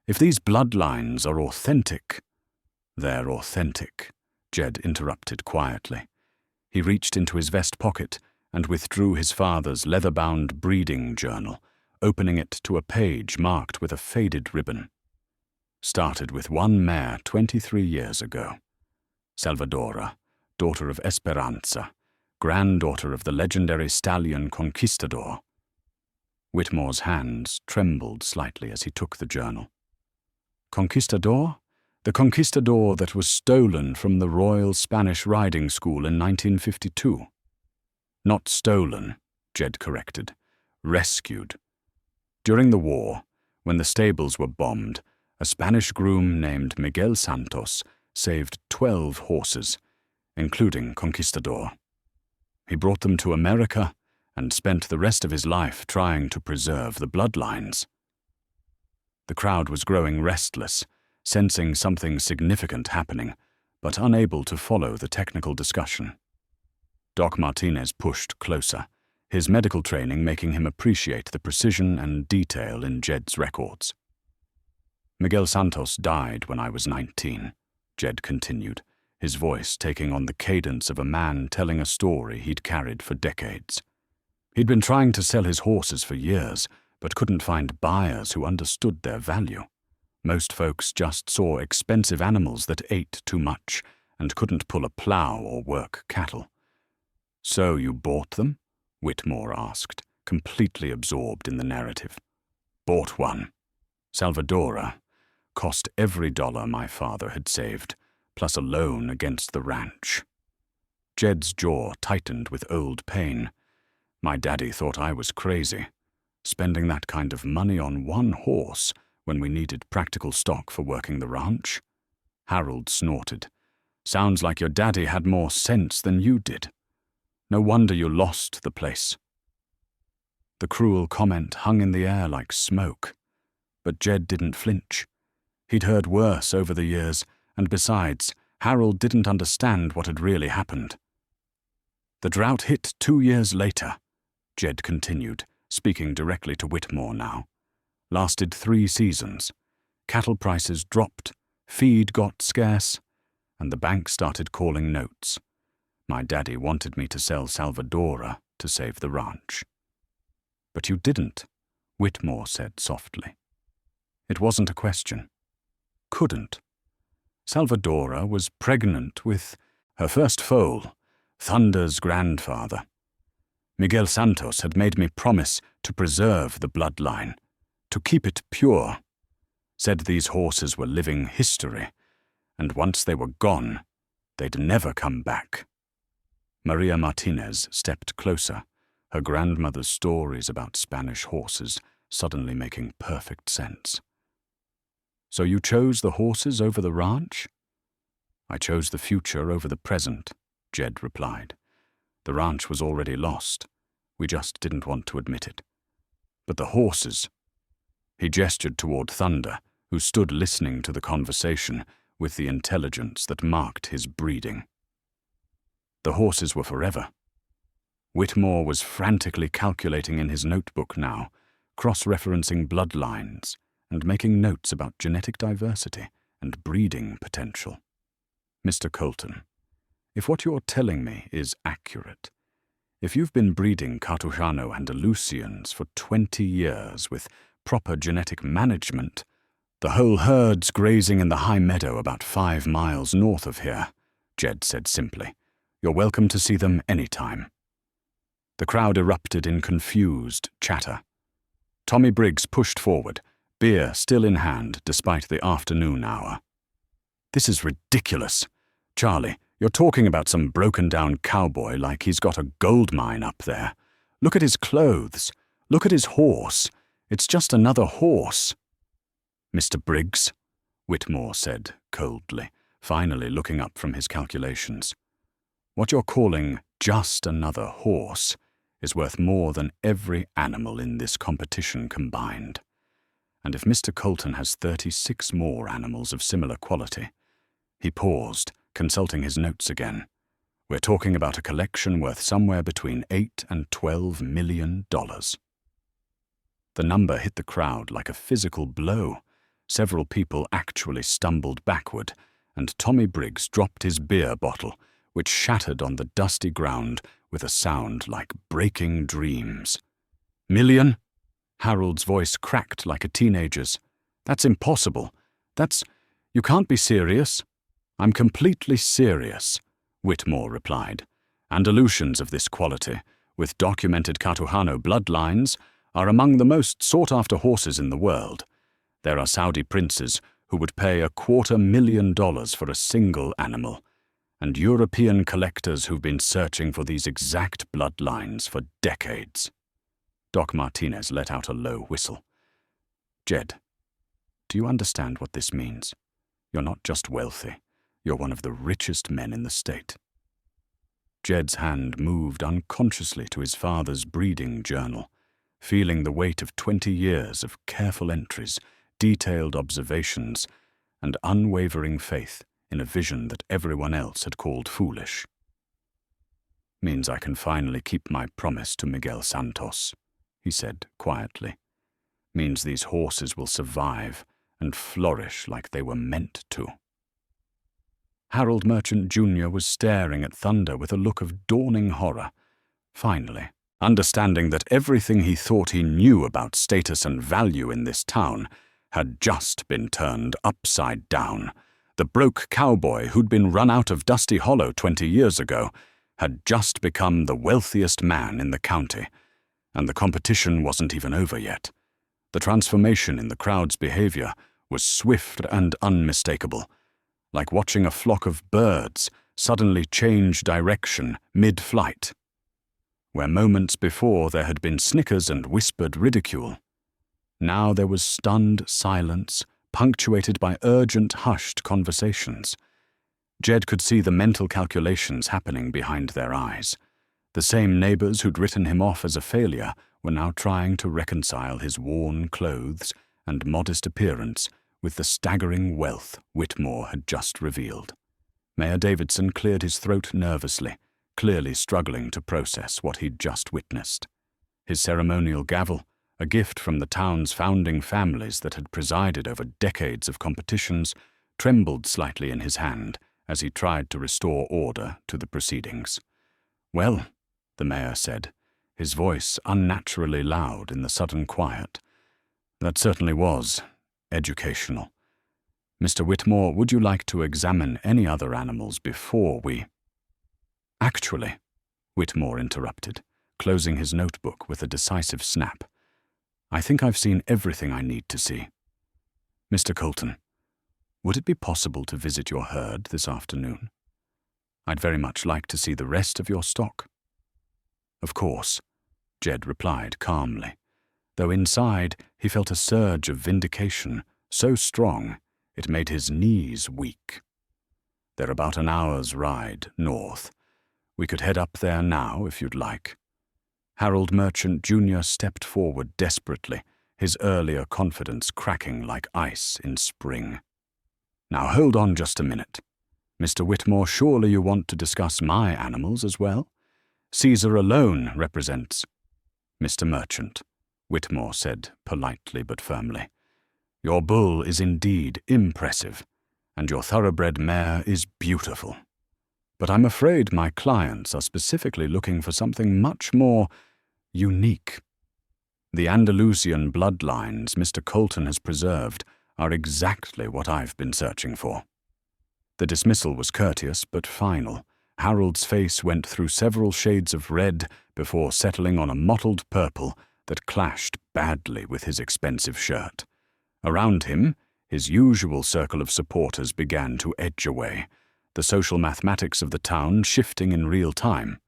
If these bloodlines are authentic—" "They're authentic," Jed interrupted quietly. He reached into his vest pocket and withdrew his father's leather-bound breeding journal, opening it to a page marked with a faded ribbon. "Started with one mare 23 years ago. Salvadora, daughter of Esperanza, granddaughter of the legendary stallion Conquistador." Whitmore's hands trembled slightly as he took the journal. "Conquistador? The Conquistador that was stolen from the Royal Spanish Riding School in 1952. "Not stolen," Jed corrected. "Rescued. During the war, when the stables were bombed, a Spanish groom named Miguel Santos saved 12 horses, including Conquistador. He brought them to America and spent the rest of his life trying to preserve the bloodlines." The crowd was growing restless, sensing something significant happening, but unable to follow the technical discussion. Doc Martinez pushed closer, his medical training making him appreciate the precision and detail in Jed's records. "Miguel Santos died when I was 19, Jed continued, his voice taking on the cadence of a man telling a story he'd carried for decades. He'd been trying to sell his horses for years, but couldn't find buyers who understood their value. Most folks just saw expensive animals that ate too much and couldn't pull a plow or work cattle." "So you bought them?" Whitmore asked, completely absorbed in the narrative. "Bought one. Salvadora. Cost every dollar my father had saved, plus a loan against the ranch." Jed's jaw tightened with old pain. "My daddy thought I was crazy. Spending that kind of money on one horse when we needed practical stock for working the ranch?" Harold snorted. "Sounds like your daddy had more sense than you did. No wonder you lost the place." The cruel comment hung in the air like smoke. But Jed didn't flinch. He'd heard worse over the years, and besides, Harold didn't understand what had really happened. "The drought hit 2 years later," Jed continued, speaking directly to Whitmore now. "Lasted 3 seasons. Cattle prices dropped, feed got scarce, and the bank started calling notes. My daddy wanted me to sell Salvadora to save the ranch." "But you didn't," Whitmore said softly. "It wasn't a question. Couldn't. Salvadora was pregnant with her first foal, Thunder's grandfather. Miguel Santos had made me promise to preserve the bloodline, to keep it pure. Said these horses were living history, and once they were gone, they'd never come back." Maria Martinez stepped closer, her grandmother's stories about Spanish horses suddenly making perfect sense. "So you chose the horses over the ranch?" "I chose the future over the present," Jed replied. "The ranch was already lost. We just didn't want to admit it. But the horses—" He gestured toward Thunder, who stood listening to the conversation with the intelligence that marked his breeding. The horses were forever. Whitmore was frantically calculating in his notebook now, cross-referencing bloodlines and making notes about genetic diversity and breeding potential. Mr. Colton, if what you're telling me is accurate, if you've been breeding Cartusiano Andalusians for 20 years with proper genetic management, the whole herd's grazing in the high meadow about 5 miles north of here, Jed said simply. You're welcome to see them any time. The crowd erupted in confused chatter. Tommy Briggs pushed forward, beer still in hand despite the afternoon hour. This is ridiculous. Charlie, you're talking about some broken-down cowboy like he's got a gold mine up there. Look at his clothes. Look at his horse. It's just another horse. Mr. Briggs, Whitmore said coldly, finally looking up from his calculations. What you're calling just another horse is worth more than every animal in this competition combined. And if Mr. Colton has 36 more animals of similar quality, he paused, consulting his notes again. We're talking about a collection worth somewhere between $8 and $12 million. The number hit the crowd like a physical blow. Several people actually stumbled backward, and Tommy Briggs dropped his beer bottle, which shattered on the dusty ground with a sound like breaking dreams. Million? Harold's voice cracked like a teenager's. That's impossible. You can't be serious. I'm completely serious, Whitmore replied. Andalusians of this quality, with documented Cartujano bloodlines, are among the most sought-after horses in the world. There are Saudi princes who would pay $250,000 for a single animal, and European collectors who've been searching for these exact bloodlines for decades. Doc Martinez let out a low whistle. Jed, do you understand what this means? You're not just wealthy. You're one of the richest men in the state. Jed's hand moved unconsciously to his father's breeding journal, feeling the weight of 20 years of careful entries, detailed observations, and unwavering faith in a vision that everyone else had called foolish. Means I can finally keep my promise to Miguel Santos, he said quietly. Means these horses will survive and flourish like they were meant to. Harold Merchant Jr. was staring at Thunder with a look of dawning horror. Finally, understanding that everything he thought he knew about status and value in this town had just been turned upside down. The broke cowboy who'd been run out of Dusty Hollow 20 years ago had just become the wealthiest man in the county, and the competition wasn't even over yet. The transformation in the crowd's behavior was swift and unmistakable, like watching a flock of birds suddenly change direction mid-flight. Where moments before there had been snickers and whispered ridicule, now there was stunned silence, punctuated by urgent, hushed conversations. Jed could see the mental calculations happening behind their eyes. The same neighbors who'd written him off as a failure were now trying to reconcile his worn clothes and modest appearance with the staggering wealth Whitmore had just revealed. Mayor Davidson cleared his throat nervously, clearly struggling to process what he'd just witnessed. His ceremonial gavel, a gift from the town's founding families that had presided over decades of competitions, trembled slightly in his hand as he tried to restore order to the proceedings. Well, the mayor said, his voice unnaturally loud in the sudden quiet, that certainly was educational. Mr. Whitmore, would you like to examine any other animals before we— Actually, Whitmore interrupted, closing his notebook with a decisive snap. I think I've seen everything I need to see. Mr. Colton, would it be possible to visit your herd this afternoon? I'd very much like to see the rest of your stock. Of course, Jed replied calmly, though inside he felt a surge of vindication so strong it made his knees weak. They're about an hour's ride north. We could head up there now if you'd like. Harold Merchant Jr. stepped forward desperately, his earlier confidence cracking like ice in spring. Now hold on just a minute. Mr. Whitmore, surely you want to discuss my animals as well? Caesar alone represents— Mr. Merchant, Whitmore said politely but firmly. Your bull is indeed impressive, and your thoroughbred mare is beautiful. But I'm afraid my clients are specifically looking for something much more unique. The Andalusian bloodlines Mr. Colton has preserved are exactly what I've been searching for. The dismissal was courteous but final. Harold's face went through several shades of red before settling on a mottled purple that clashed badly with his expensive shirt. Around him, his usual circle of supporters began to edge away, the social mathematics of the town shifting in real time.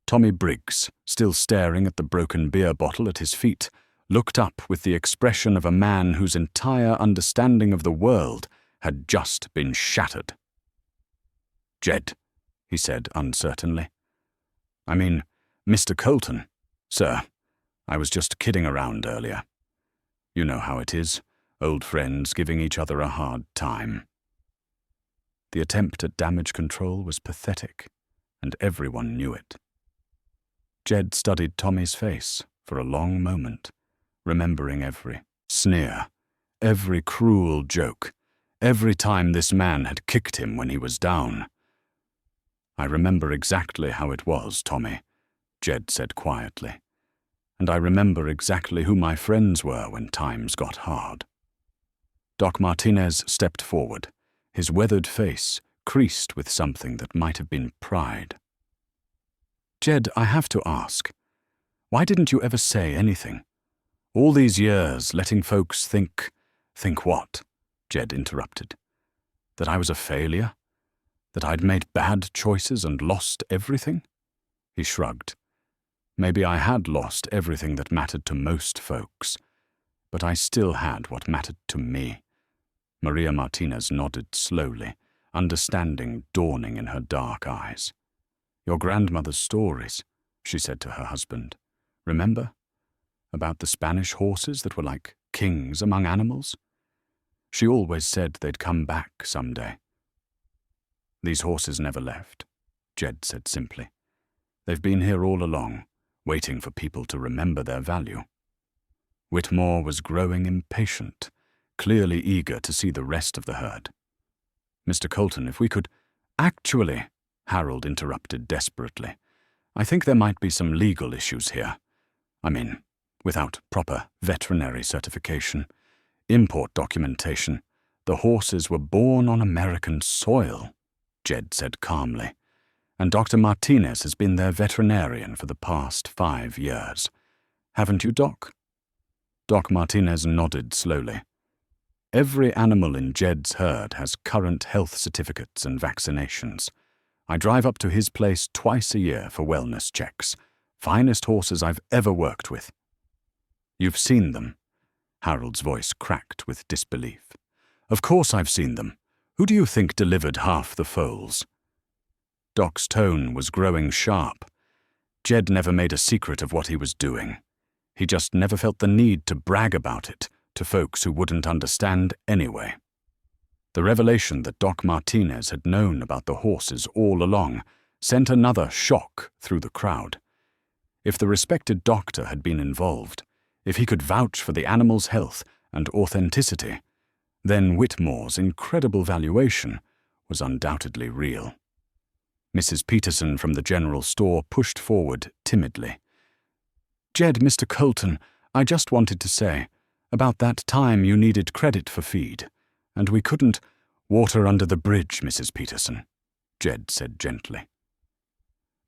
Tommy Briggs, still staring at the broken beer bottle at his feet, looked up with the expression of a man whose entire understanding of the world had just been shattered. Jed, he said uncertainly. I mean, Mr. Colton, sir. I was just kidding around earlier. You know how it is, old friends giving each other a hard time. The attempt at damage control was pathetic, and everyone knew it. Jed studied Tommy's face for a long moment, remembering every sneer, every cruel joke, every time this man had kicked him when he was down. I remember exactly how it was, Tommy, Jed said quietly, and I remember exactly who my friends were when times got hard. Doc Martinez stepped forward, his weathered face creased with something that might have been pride. Jed, I have to ask, why didn't you ever say anything? All these years letting folks think— Think what? Jed interrupted. That I was a failure? That I'd made bad choices and lost everything? He shrugged. Maybe I had lost everything that mattered to most folks, but I still had what mattered to me. Maria Martinez nodded slowly, understanding dawning in her dark eyes. Your grandmother's stories, she said to her husband. Remember? About the Spanish horses that were like kings among animals? She always said they'd come back someday. These horses never left, Jed said simply. They've been here all along, waiting for people to remember their value. Whitmore was growing impatient, clearly eager to see the rest of the herd. Mr. Colton, if we could— Actually, Harold interrupted desperately, I think there might be some legal issues here. I mean, without proper veterinary certification, import documentation, the horses were born on American soil, Jed said calmly, and Dr. Martinez has been their veterinarian for the past 5 years. Haven't you, Doc? Doc Martinez nodded slowly. Every animal in Jed's herd has current health certificates and vaccinations. I drive up to his place twice a year for wellness checks. Finest horses I've ever worked with. You've seen them? Harold's voice cracked with disbelief. Of course I've seen them. Who do you think delivered half the foals? Doc's tone was growing sharp. Jed never made a secret of what he was doing. He just never felt the need to brag about it to folks who wouldn't understand anyway. The revelation that Doc Martinez had known about the horses all along sent another shock through the crowd. If the respected doctor had been involved, if he could vouch for the animal's health and authenticity, then Whitmore's incredible valuation was undoubtedly real. Mrs. Peterson from the general store pushed forward timidly. Jed, Mr. Colton, I just wanted to say, about that time you needed credit for feed, and we couldn't— Water under the bridge, Mrs. Peterson, Jed said gently.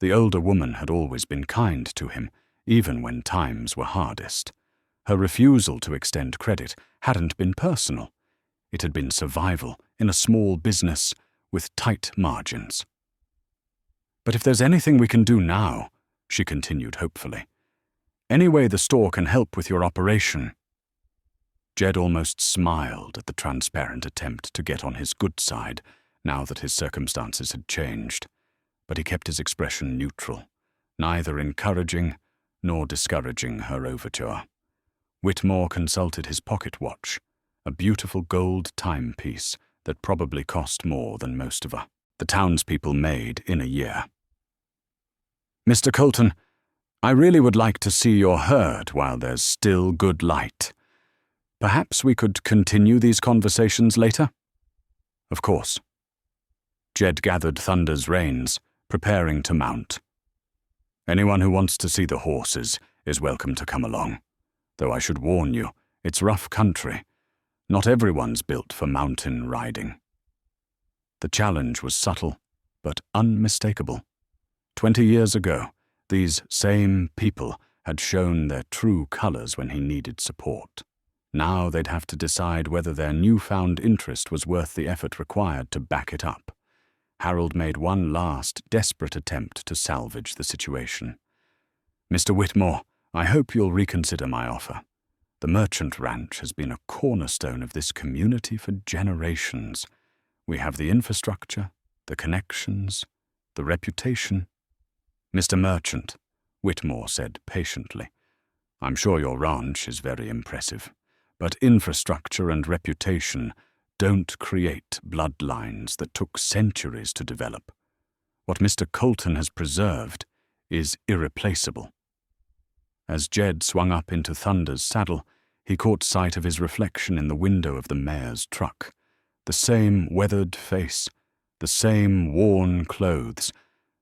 The older woman had always been kind to him, even when times were hardest. Her refusal to extend credit hadn't been personal. It had been survival in a small business with tight margins. But if there's anything we can do now, she continued hopefully, any way the store can help with your operation. Jed almost smiled at the transparent attempt to get on his good side now that his circumstances had changed, but he kept his expression neutral, neither encouraging nor discouraging her overture. Whitmore consulted his pocket watch, a beautiful gold timepiece that probably cost more than most of her the townspeople made in a year. "Mr. Colton, I really would like to see your herd while there's still good light. Perhaps we could continue these conversations later?" "Of course." Jed gathered Thunder's reins, preparing to mount. "Anyone who wants to see the horses is welcome to come along, though I should warn you, it's rough country. Not everyone's built for mountain riding." The challenge was subtle, but unmistakable. 20 years ago, these same people had shown their true colors when he needed support. Now they'd have to decide whether their newfound interest was worth the effort required to back it up. Harold made one last, desperate attempt to salvage the situation. "Mr. Whitmore, I hope you'll reconsider my offer. The merchant ranch has been a cornerstone of this community for generations. We have the infrastructure, the connections, the reputation." "Mr. Merchant," Whitmore said patiently, "I'm sure your ranch is very impressive, but infrastructure and reputation don't create bloodlines that took centuries to develop. What Mr. Colton has preserved is irreplaceable." As Jed swung up into Thunder's saddle, he caught sight of his reflection in the window of the mayor's truck. The same weathered face, the same worn clothes,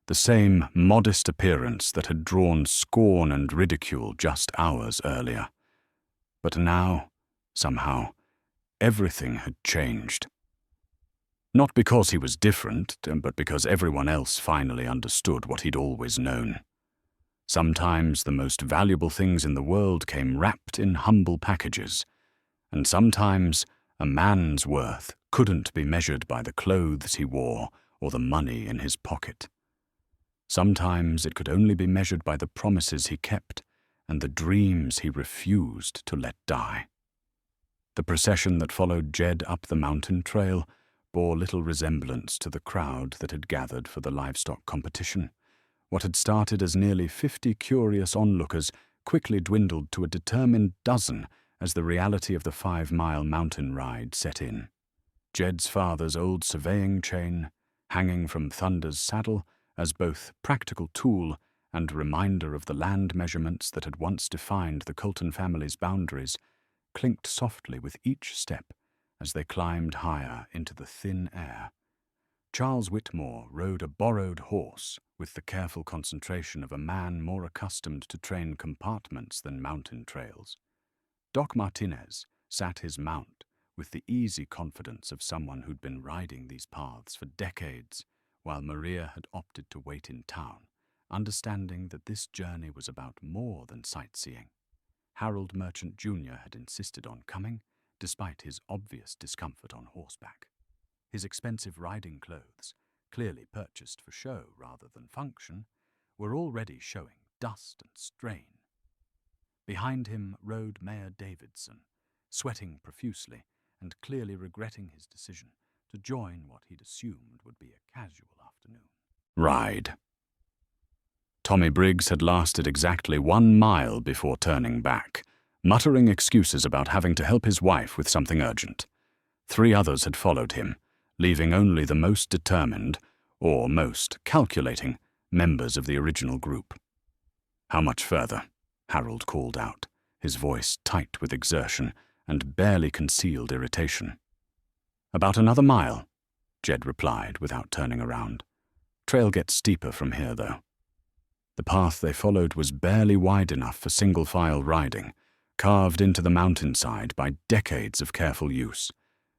the same modest appearance that had drawn scorn and ridicule just hours earlier. But now, somehow, everything had changed. Not because he was different, but because everyone else finally understood what he'd always known. Sometimes the most valuable things in the world came wrapped in humble packages, and sometimes a man's worth couldn't be measured by the clothes he wore or the money in his pocket. Sometimes it could only be measured by the promises he kept and the dreams he refused to let die. The procession that followed Jed up the mountain trail bore little resemblance to the crowd that had gathered for the livestock competition. What had started as nearly 50 curious onlookers quickly dwindled to a determined dozen as the reality of the 5-mile mountain ride set in. Jed's father's old surveying chain, hanging from Thunder's saddle as both practical tool and reminder of the land measurements that had once defined the Colton family's boundaries, clinked softly with each step as they climbed higher into the thin air. Charles Whitmore rode a borrowed horse with the careful concentration of a man more accustomed to train compartments than mountain trails. Doc Martinez sat his mount with the easy confidence of someone who'd been riding these paths for decades, while Maria had opted to wait in town, understanding that this journey was about more than sightseeing. Harold Merchant Jr. had insisted on coming, despite his obvious discomfort on horseback. His expensive riding clothes, clearly purchased for show rather than function, were already showing dust and strain. Behind him rode Mayor Davidson, sweating profusely and clearly regretting his decision to join what he'd assumed would be a casual afternoon ride. Tommy Briggs had lasted exactly 1 mile before turning back, muttering excuses about having to help his wife with something urgent. 3 others had followed him, leaving only the most determined, or most calculating, members of the original group. "How much further?" Harold called out, his voice tight with exertion and barely concealed irritation. "About another mile," Jed replied without turning around. "Trail gets steeper from here, though." The path they followed was barely wide enough for single-file riding, carved into the mountainside by decades of careful use.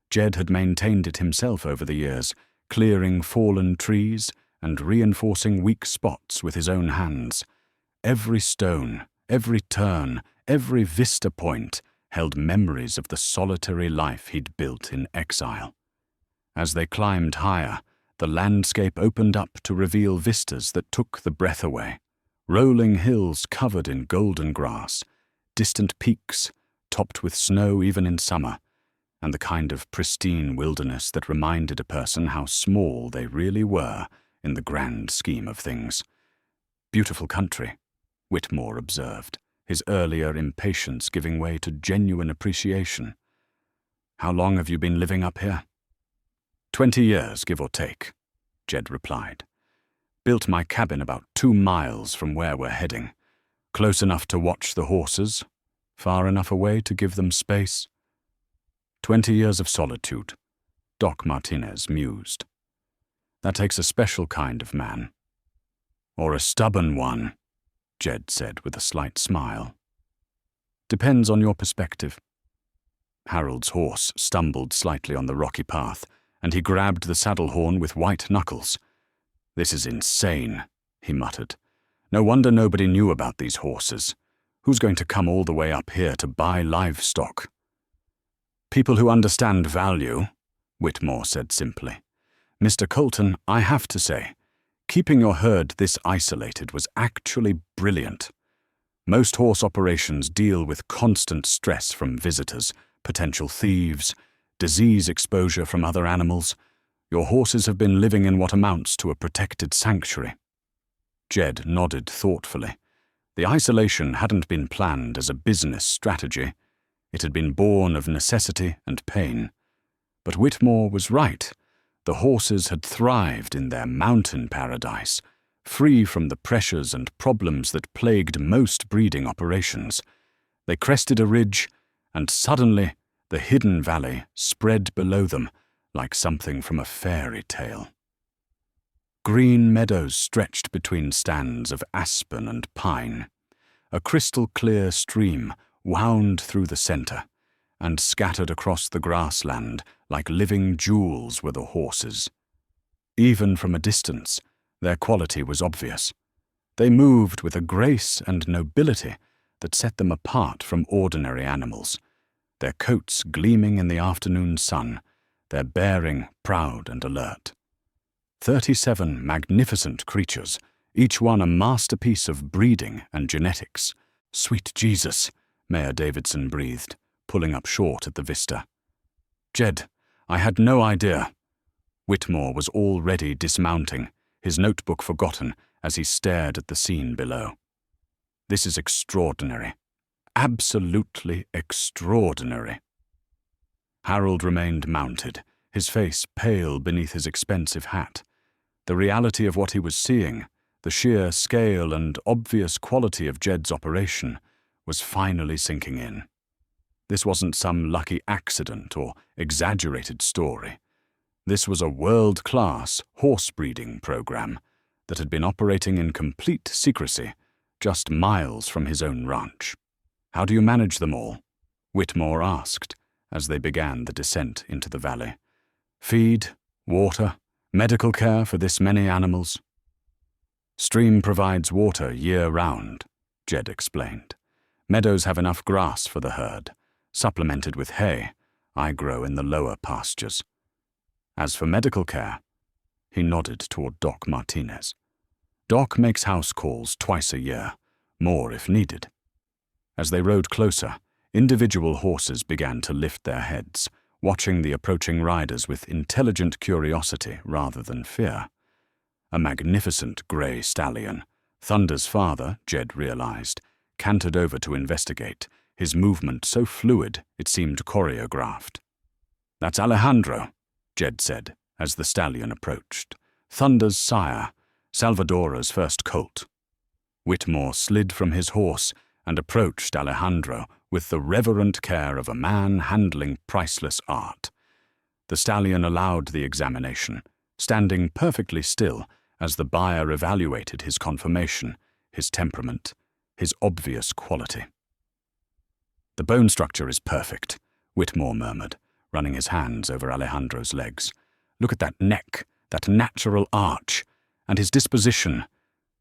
Jed had maintained it himself over the years, clearing fallen trees and reinforcing weak spots with his own hands. Every stone, every turn, every vista point held memories of the solitary life he'd built in exile. As they climbed higher, the landscape opened up to reveal vistas that took the breath away. Rolling hills covered in golden grass, distant peaks topped with snow even in summer, and the kind of pristine wilderness that reminded a person how small they really were in the grand scheme of things. "Beautiful country," Whitmore observed, his earlier impatience giving way to genuine appreciation. "How long have you been living up here?" 20 years, give or take," Jed replied. "Built my cabin about 2 miles from where we're heading. Close enough to watch the horses, far enough away to give them space." 20 years of solitude, Doc Martinez mused. "That takes a special kind of man." "Or a stubborn one," Jed said with a slight smile. "Depends on your perspective." Harold's horse stumbled slightly on the rocky path, and he grabbed the saddle horn with white knuckles. "This is insane," he muttered. "No wonder nobody knew about these horses. Who's going to come all the way up here to buy livestock?" "People who understand value," Whitmore said simply. "Mr. Colton, I have to say, keeping your herd this isolated was actually brilliant. Most horse operations deal with constant stress from visitors, potential thieves, disease exposure from other animals. Your horses have been living in what amounts to a protected sanctuary." Jed nodded thoughtfully. The isolation hadn't been planned as a business strategy. It had been born of necessity and pain. But Whitmore was right. The horses had thrived in their mountain paradise, free from the pressures and problems that plagued most breeding operations. They crested a ridge, and suddenly the hidden valley spread below them like something from a fairy tale. Green meadows stretched between stands of aspen and pine. A crystal-clear stream wound through the center, and scattered across the grassland like living jewels were the horses. Even from a distance, their quality was obvious. They moved with a grace and nobility that set them apart from ordinary animals, their coats gleaming in the afternoon sun, their bearing proud and alert. 37 magnificent creatures, each one a masterpiece of breeding and genetics. "Sweet Jesus," Mayor Davidson breathed, pulling up short at the vista. "Jed, I had no idea." Whitmore was already dismounting, his notebook forgotten as he stared at the scene below. "This is extraordinary. Absolutely extraordinary." Harold remained mounted, his face pale beneath his expensive hat. The reality of what he was seeing, the sheer scale and obvious quality of Jed's operation, was finally sinking in. This wasn't some lucky accident or exaggerated story. This was a world-class horse-breeding program that had been operating in complete secrecy just miles from his own ranch. "How do you manage them all?" Whitmore asked as they began the descent into the valley. "Feed, water, medical care for this many animals?" "Stream provides water year-round," Jed explained. "Meadows have enough grass for the herd, supplemented with hay I grow in the lower pastures. As for medical care," he nodded toward Doc Martinez. "Doc makes house calls twice a year, more if needed." As they rode closer, individual horses began to lift their heads, watching the approaching riders with intelligent curiosity rather than fear. A magnificent gray stallion, Thunder's father, Jed realized, cantered over to investigate, his movement so fluid it seemed choreographed. "That's Alejandro," Jed said as the stallion approached. "Thunder's sire, Salvadora's first colt." Whitmore slid from his horse and approached Alejandro with the reverent care of a man handling priceless art. The stallion allowed the examination, standing perfectly still as the buyer evaluated his conformation, his temperament, his obvious quality. "The bone structure is perfect," Whitmore murmured, running his hands over Alejandro's legs. "Look at that neck, that natural arch, and his disposition,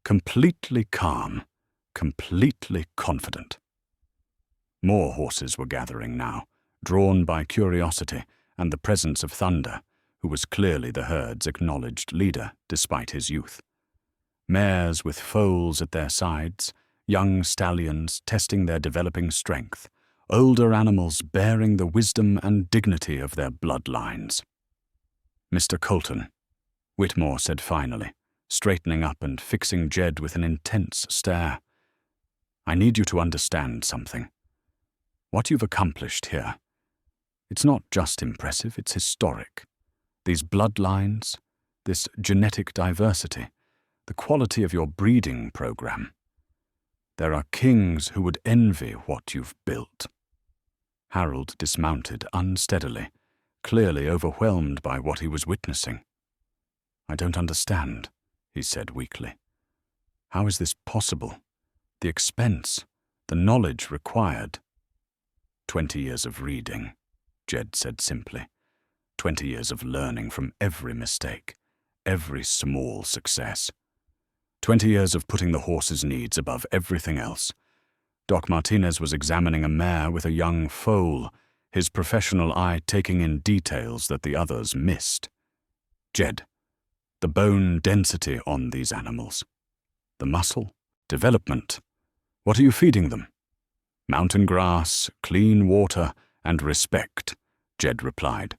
completely calm, completely confident." More horses were gathering now, drawn by curiosity and the presence of Thunder, who was clearly the herd's acknowledged leader despite his youth. Mares with foals at their sides, young stallions testing their developing strength, older animals bearing the wisdom and dignity of their bloodlines. "Mr. Colton," Whitmore said finally, straightening up and fixing Jed with an intense stare. "I need you to understand something. What you've accomplished here, it's not just impressive, it's historic. These bloodlines, this genetic diversity, the quality of your breeding program. There are kings who would envy what you've built." Harold dismounted unsteadily, clearly overwhelmed by what he was witnessing. "I don't understand," he said weakly. "How is this possible? The expense, the knowledge required." 20 years of reading," Jed said simply. 20 years of learning from every mistake, every small success. 20 years of putting the horse's needs above everything else. Doc Martinez was examining a mare with a young foal, his professional eye taking in details that the others missed. "Jed, the bone density on these animals. The muscle, development. What are you feeding them?" "Mountain grass, clean water, and respect," Jed replied.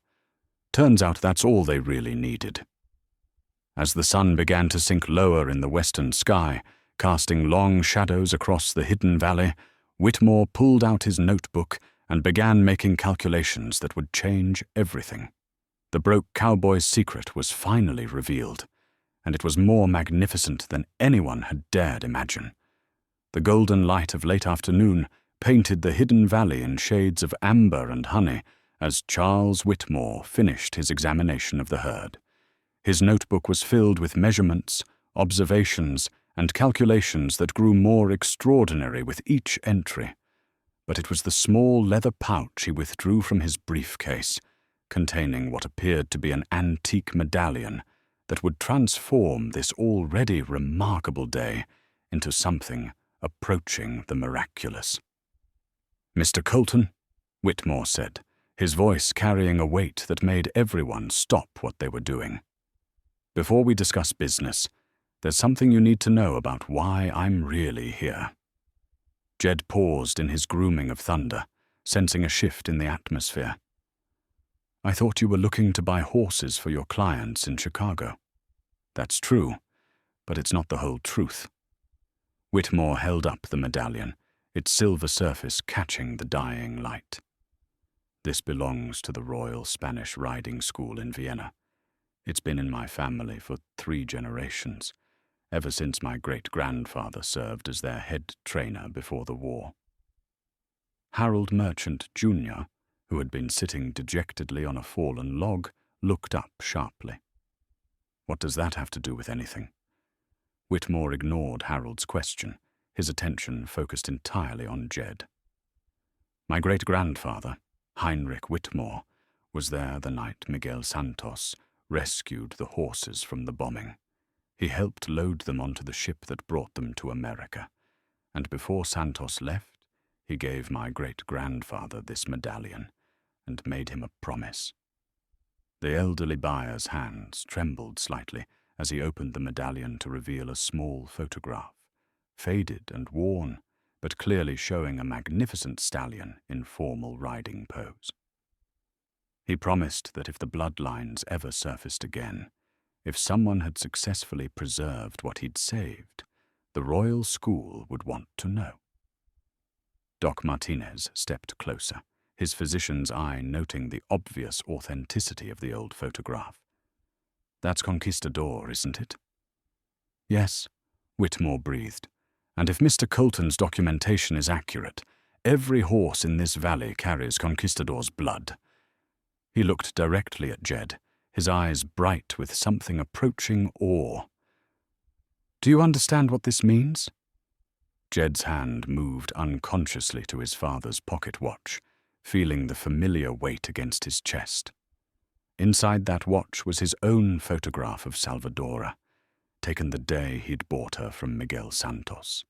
"Turns out that's all they really needed." As the sun began to sink lower in the western sky, casting long shadows across the hidden valley, Whitmore pulled out his notebook and began making calculations that would change everything. The broke cowboy's secret was finally revealed, and it was more magnificent than anyone had dared imagine. The golden light of late afternoon painted the hidden valley in shades of amber and honey as Charles Whitmore finished his examination of the herd. His notebook was filled with measurements, observations, and calculations that grew more extraordinary with each entry. But it was the small leather pouch he withdrew from his briefcase, containing what appeared to be an antique medallion that would transform this already remarkable day into something approaching the miraculous. "Mr. Colton," Whitmore said, his voice carrying a weight that made everyone stop what they were doing. "Before we discuss business, there's something you need to know about why I'm really here." Jed paused in his grooming of thunder, sensing a shift in the atmosphere. "I thought you were looking to buy horses for your clients in Chicago." "That's true, but it's not the whole truth." Whitmore held up the medallion, its silver surface catching the dying light. "This belongs to the Royal Spanish Riding School in Vienna. It's been in my family for 3 generations, ever since my great-grandfather served as their head trainer before the war." Harold Merchant, Jr., who had been sitting dejectedly on a fallen log, looked up sharply. "What does that have to do with anything?" Whitmore ignored Harold's question, his attention focused entirely on Jed. "My great-grandfather, Heinrich Whitmore, was there the night Miguel Santos rescued the horses from the bombing. He helped load them onto the ship that brought them to America, and before Santos left, he gave my great-grandfather this medallion and made him a promise." The elderly buyer's hands trembled slightly as he opened the medallion to reveal a small photograph, faded and worn, but clearly showing a magnificent stallion in formal riding pose. He promised that if the bloodlines ever surfaced again, if someone had successfully preserved what he'd saved, the Royal School would want to know. Doc Martinez stepped closer, his physician's eye noting the obvious authenticity of the old photograph. "That's Conquistador, isn't it?" "Yes," Whitmore breathed, "and if Mr. Colton's documentation is accurate, every horse in this valley carries Conquistador's blood." He looked directly at Jed, his eyes bright with something approaching awe. "Do you understand what this means?" Jed's hand moved unconsciously to his father's pocket watch, feeling the familiar weight against his chest. Inside that watch was his own photograph of Salvadora, taken the day he'd bought her from Miguel Santos.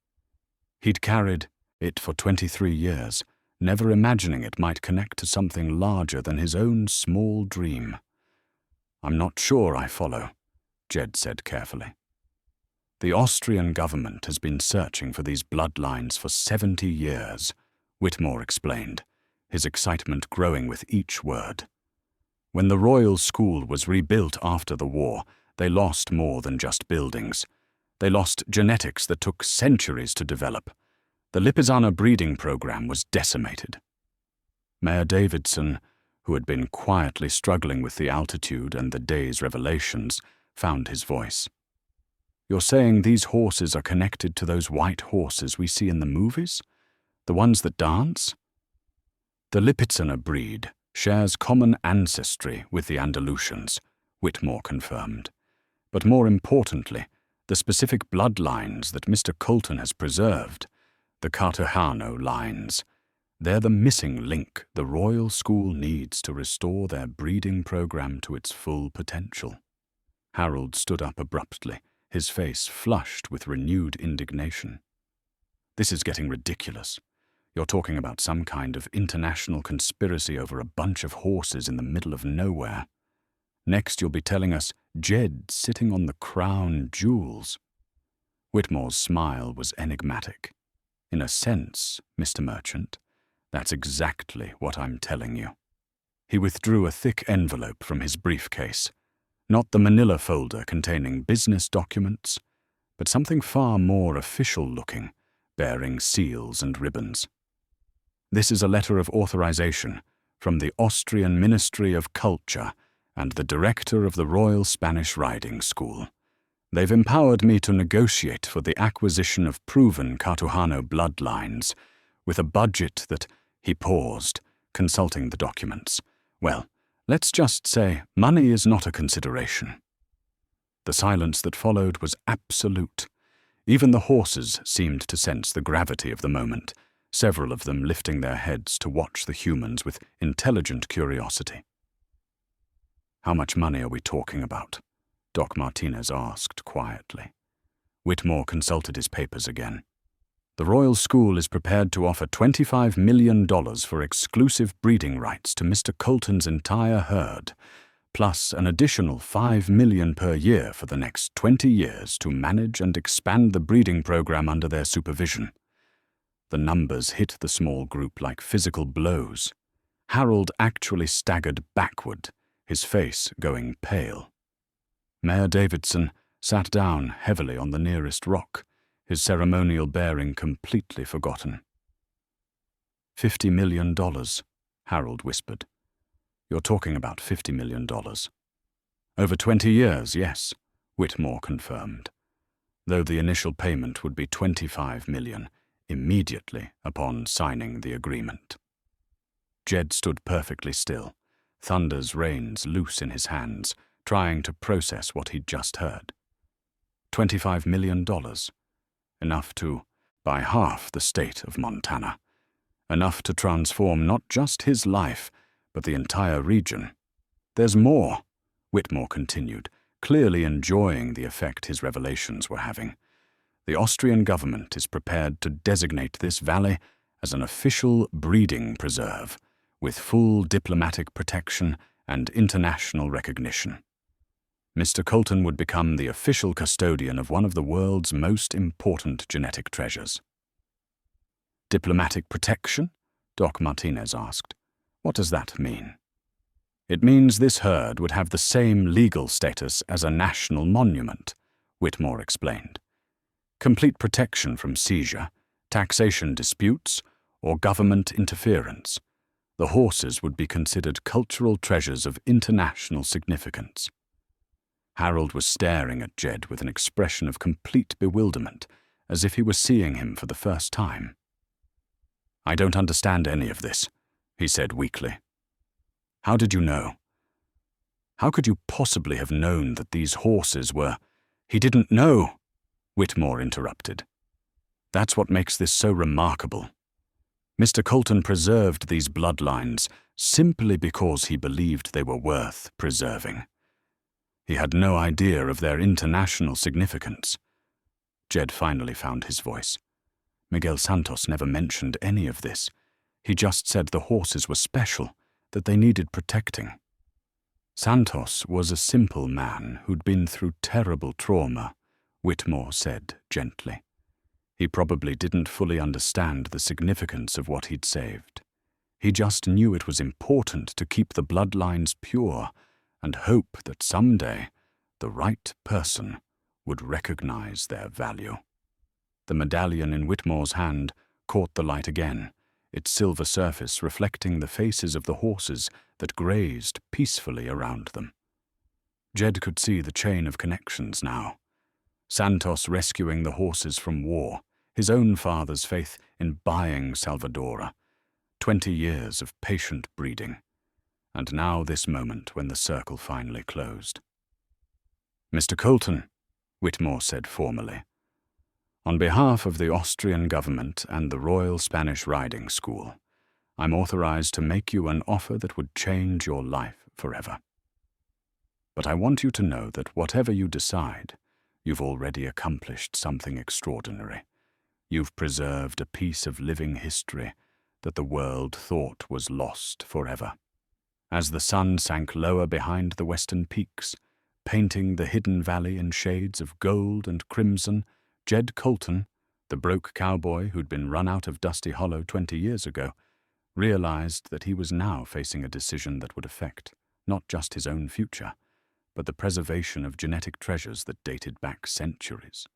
He'd carried it for 23 years, never imagining it might connect to something larger than his own small dream. "I'm not sure I follow," Jed said carefully. "The Austrian government has been searching for these bloodlines for 70 years, Whitmore explained, his excitement growing with each word. When the Royal School was rebuilt after the war, they lost more than just buildings. They lost genetics that took centuries to develop. The Lipizzaner breeding program was decimated. Mayor Davidson, who had been quietly struggling with the altitude and the day's revelations, found his voice. "You're saying these horses are connected to those white horses we see in the movies? The ones that dance?" "The Lipizzaner breed shares common ancestry with the Andalusians," Whitmore confirmed. "But more importantly, the specific bloodlines that Mr. Colton has preserved, the Cartujano lines, they're the missing link the Royal School needs to restore their breeding program to its full potential." Harold stood up abruptly, his face flushed with renewed indignation. "This is getting ridiculous. You're talking about some kind of international conspiracy over a bunch of horses in the middle of nowhere. Next you'll be telling us Jed sitting on the crown jewels." Whitmore's smile was enigmatic. "In a sense, Mr. Merchant, that's exactly what I'm telling you." He withdrew a thick envelope from his briefcase, not the manila folder containing business documents, but something far more official-looking, bearing seals and ribbons. "This is a letter of authorization from the Austrian Ministry of Culture and the director of the Royal Spanish Riding School. They've empowered me to negotiate for the acquisition of proven Cartujano bloodlines, with a budget that—" He paused, consulting the documents. "Well, let's just say money is not a consideration." The silence that followed was absolute. Even the horses seemed to sense the gravity of the moment, several of them lifting their heads to watch the humans with intelligent curiosity. "How much money are we talking about?" Doc Martinez asked quietly. Whitmore consulted his papers again. "The Royal School is prepared to offer $25 million for exclusive breeding rights to Mr. Colton's entire herd, plus an additional $5 million per year for the next 20 years to manage and expand the breeding program under their supervision." The numbers hit the small group like physical blows. Harold actually staggered backward, his face going pale. Mayor Davidson sat down heavily on the nearest rock, his ceremonial bearing completely forgotten. $50 million, Harold whispered. "You're talking about $50 million. Over 20 years, yes," Whitmore confirmed, though the initial payment would be $25 million immediately upon signing the agreement. Jed stood perfectly still, Thunder's reins loose in his hands, trying to process what he'd just heard. $25 million. Enough to buy half the state of Montana. Enough to transform not just his life, but the entire region. "There's more," Whitmore continued, clearly enjoying the effect his revelations were having. "The Austrian government is prepared to designate this valley as an official breeding preserve, with full diplomatic protection and international recognition. Mr. Colton would become the official custodian of one of the world's most important genetic treasures." "Diplomatic protection?" Doc Martinez asked. "What does that mean?" "It means this herd would have the same legal status as a national monument," Whitmore explained. "Complete protection from seizure, taxation disputes, or government interference. The horses would be considered cultural treasures of international significance." Harold was staring at Jed with an expression of complete bewilderment, as if he were seeing him for the first time. "I don't understand any of this," he said weakly. "How did you know? How could you possibly have known that these horses were—" "He didn't know," Whitmore interrupted. "That's what makes this so remarkable. Mr. Colton preserved these bloodlines simply because he believed they were worth preserving. He had no idea of their international significance." Jed finally found his voice. "Miguel Santos never mentioned any of this. He just said the horses were special, that they needed protecting." "Santos was a simple man who'd been through terrible trauma," Whitmore said gently. "He probably didn't fully understand the significance of what he'd saved. He just knew it was important to keep the bloodlines pure and hope that someday the right person would recognize their value." The medallion in Whitmore's hand caught the light again, its silver surface reflecting the faces of the horses that grazed peacefully around them. Jed could see the chain of connections now. Santos rescuing the horses from war, his own father's faith in buying Salvadora, 20 years of patient breeding, and now this moment when the circle finally closed. "Mr. Colton," Whitmore said formally, "on behalf of the Austrian government and the Royal Spanish Riding School, I'm authorized to make you an offer that would change your life forever. But I want you to know that whatever you decide, you've already accomplished something extraordinary. You've preserved a piece of living history that the world thought was lost forever." As the sun sank lower behind the western peaks, painting the hidden valley in shades of gold and crimson, Jed Colton, the broke cowboy who'd been run out of Dusty Hollow 20 years ago, realized that he was now facing a decision that would affect not just his own future, but the preservation of genetic treasures that dated back centuries.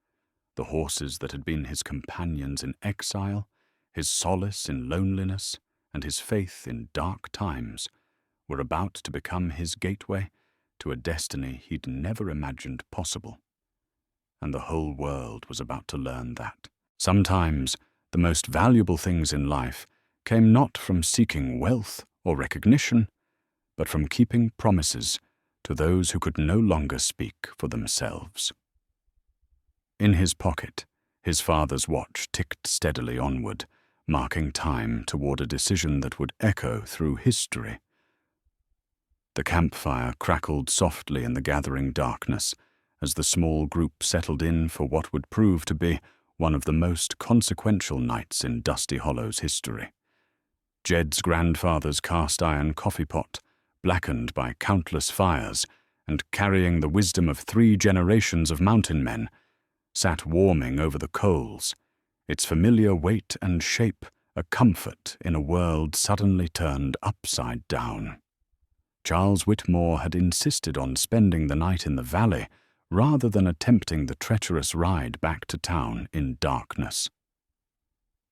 The horses that had been his companions in exile, his solace in loneliness, and his faith in dark times were about to become his gateway to a destiny he'd never imagined possible. And the whole world was about to learn that. Sometimes the most valuable things in life came not from seeking wealth or recognition, but from keeping promises to those who could no longer speak for themselves. In his pocket, his father's watch ticked steadily onward, marking time toward a decision that would echo through history. The campfire crackled softly in the gathering darkness as the small group settled in for what would prove to be one of the most consequential nights in Dusty Hollow's history. Jed's grandfather's cast-iron coffee pot, blackened by countless fires and carrying the wisdom of 3 generations of mountain men, sat warming over the coals, its familiar weight and shape a comfort in a world suddenly turned upside down. Charles Whitmore had insisted on spending the night in the valley rather than attempting the treacherous ride back to town in darkness.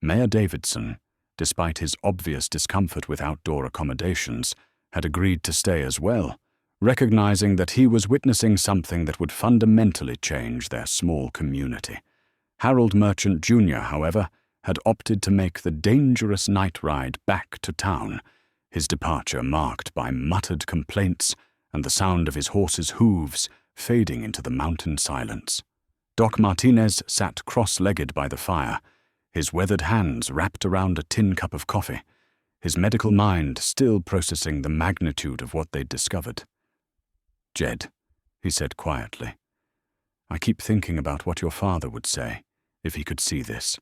Mayor Davidson, despite his obvious discomfort with outdoor accommodations, had agreed to stay as well, recognizing that he was witnessing something that would fundamentally change their small community. Harold Merchant Jr., however, had opted to make the dangerous night ride back to town, his departure marked by muttered complaints and the sound of his horse's hooves fading into the mountain silence. Doc Martinez sat cross-legged by the fire, his weathered hands wrapped around a tin cup of coffee, his medical mind still processing the magnitude of what they'd discovered. "Jed," he said quietly, "I keep thinking about what your father would say if he could see this."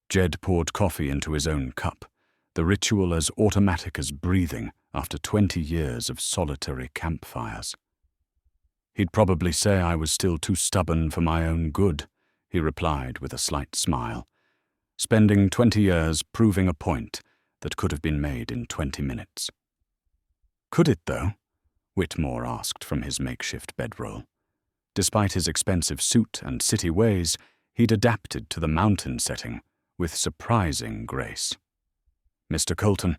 Jed poured coffee into his own cup, the ritual as automatic as breathing after 20 years of solitary campfires. "He'd probably say I was still too stubborn for my own good," he replied with a slight smile, spending 20 years proving a point that could have been made in 20 minutes. "Could it, though?" Whitmore asked from his makeshift bedroll. Despite his expensive suit and city ways, he'd adapted to the mountain setting with surprising grace. "Mr. Colton,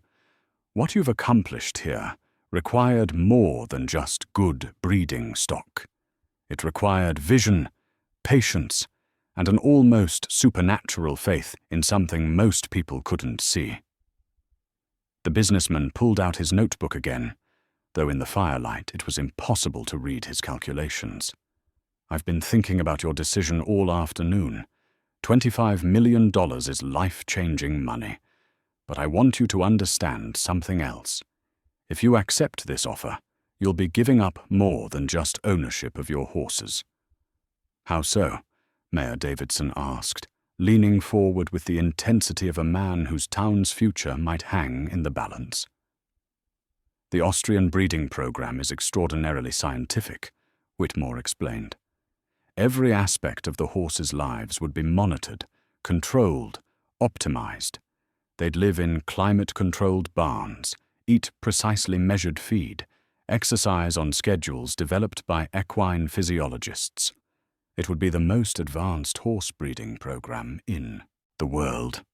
what you've accomplished here required more than just good breeding stock. It required vision, patience, and an almost supernatural faith in something most people couldn't see." The businessman pulled out his notebook again, though in the firelight it was impossible to read his calculations. "I've been thinking about your decision all afternoon. $25 million is life-changing money. But I want you to understand something else. If you accept this offer, you'll be giving up more than just ownership of your horses." "How so?" Mayor Davidson asked, leaning forward with the intensity of a man whose town's future might hang in the balance. "The Austrian breeding program is extraordinarily scientific," Whitmore explained. "Every aspect of the horses' lives would be monitored, controlled, optimized. They'd live in climate-controlled barns, eat precisely measured feed, exercise on schedules developed by equine physiologists. It would be the most advanced horse breeding program in the world."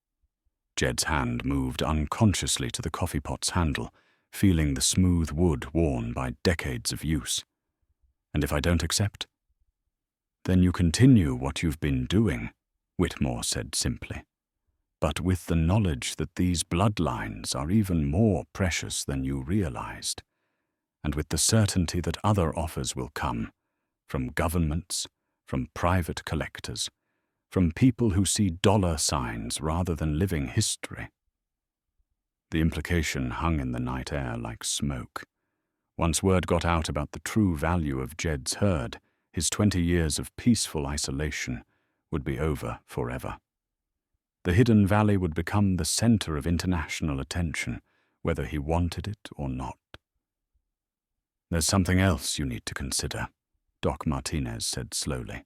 Jed's hand moved unconsciously to the coffee pot's handle, feeling the smooth wood worn by decades of use. And if I don't accept? Then you continue what you've been doing, Whitmore said simply, but with the knowledge that these bloodlines are even more precious than you realized, and with the certainty that other offers will come, from governments, from private collectors, from people who see dollar signs rather than living history. The implication hung in the night air like smoke. Once word got out about the true value of Jed's herd, his 20 years of peaceful isolation would be over forever. The hidden valley would become the center of international attention, whether he wanted it or not. There's something else you need to consider, Doc Martinez said slowly.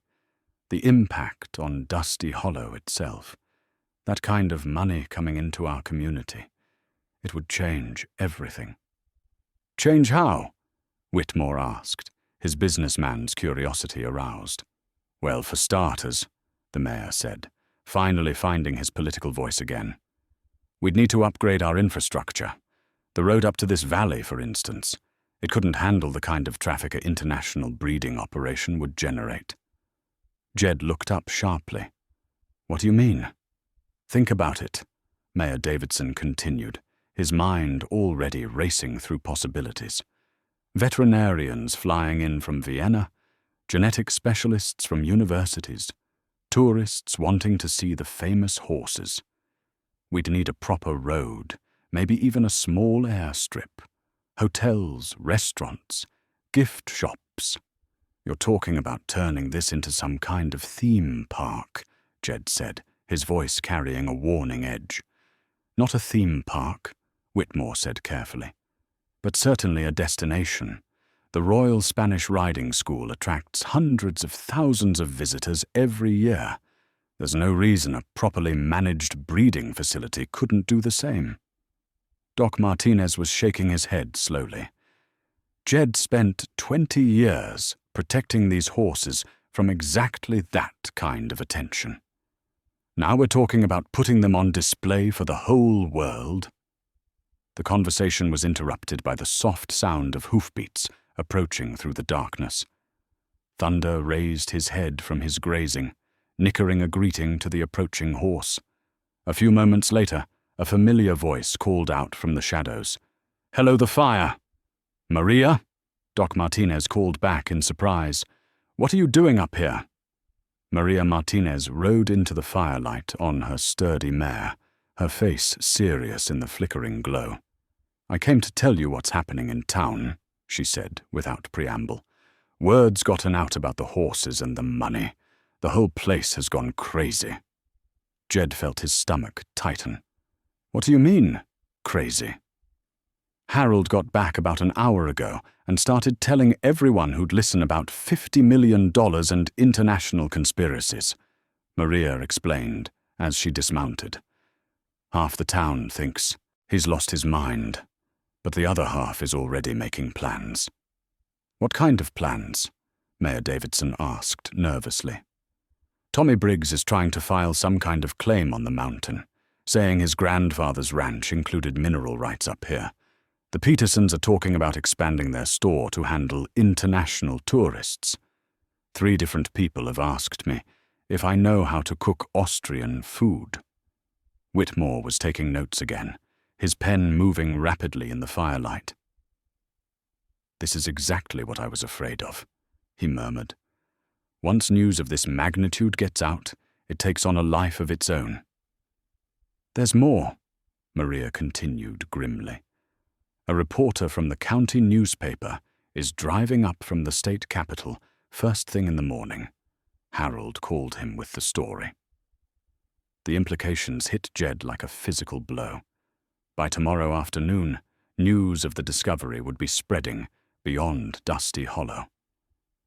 The impact on Dusty Hollow itself. That kind of money coming into our community. It would change everything. Change how? Whitmore asked, his businessman's curiosity aroused. Well, for starters, the mayor said, finally finding his political voice again. We'd need to upgrade our infrastructure. The road up to this valley, for instance. It couldn't handle the kind of traffic an international breeding operation would generate. Jed looked up sharply. What do you mean? Think about it, Mayor Davidson continued, his mind already racing through possibilities. Veterinarians flying in from Vienna, genetic specialists from universities, tourists wanting to see the famous horses. We'd need a proper road, maybe even a small airstrip. Hotels, restaurants, gift shops. You're talking about turning this into some kind of theme park, Jed said, his voice carrying a warning edge. Not a theme park, Whitmore said carefully, but certainly a destination. The Royal Spanish Riding School attracts hundreds of thousands of visitors every year. There's no reason a properly managed breeding facility couldn't do the same. Doc Martinez was shaking his head slowly. Jed spent 20 years protecting these horses from exactly that kind of attention. Now we're talking about putting them on display for the whole world. The conversation was interrupted by the soft sound of hoofbeats approaching through the darkness. Thunder raised his head from his grazing, nickering a greeting to the approaching horse. A few moments later, a familiar voice called out from the shadows. "Hello, the fire!" "Maria?" Doc Martinez called back in surprise. "What are you doing up here?" Maria Martinez rode into the firelight on her sturdy mare, her face serious in the flickering glow. "I came to tell you what's happening in town," she said without preamble. "Word's gotten out about the horses and the money. The whole place has gone crazy." Jed felt his stomach tighten. "What do you mean, crazy?" "Harold got back about an hour ago and started telling everyone who'd listen about $50 million and international conspiracies," Maria explained as she dismounted. "Half the town thinks he's lost his mind, but the other half is already making plans." "What kind of plans?" Mayor Davidson asked nervously. "Tommy Briggs is trying to file some kind of claim on the mountain, saying his grandfather's ranch included mineral rights up here. The Petersons are talking about expanding their store to handle international tourists. 3 different people have asked me if I know how to cook Austrian food." Whitmore was taking notes again, his pen moving rapidly in the firelight. "This is exactly what I was afraid of," he murmured. "Once news of this magnitude gets out, it takes on a life of its own." "There's more," Maria continued grimly. "A reporter from the county newspaper is driving up from the state capitol first thing in the morning." Harold called him with the story. The implications hit Jed like a physical blow. By tomorrow afternoon, news of the discovery would be spreading beyond Dusty Hollow.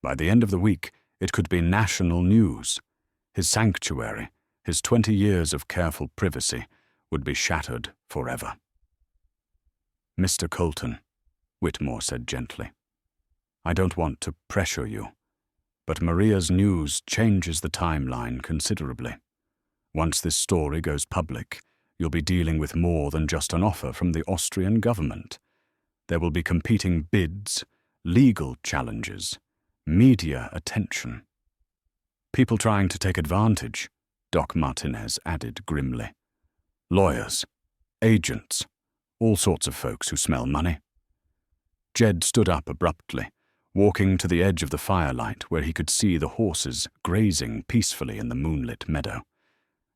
By the end of the week, it could be national news. His sanctuary, his 20 years of careful privacy, would be shattered forever. "Mr. Colton," Whitmore said gently, "I don't want to pressure you, but Maria's news changes the timeline considerably. Once this story goes public, you'll be dealing with more than just an offer from the Austrian government. There will be competing bids, legal challenges, Media attention. People trying to take advantage, Doc Martinez added grimly. Lawyers, agents, all sorts of folks who smell money. Jed stood up abruptly, walking to the edge of the firelight where he could see the horses grazing peacefully in the moonlit meadow.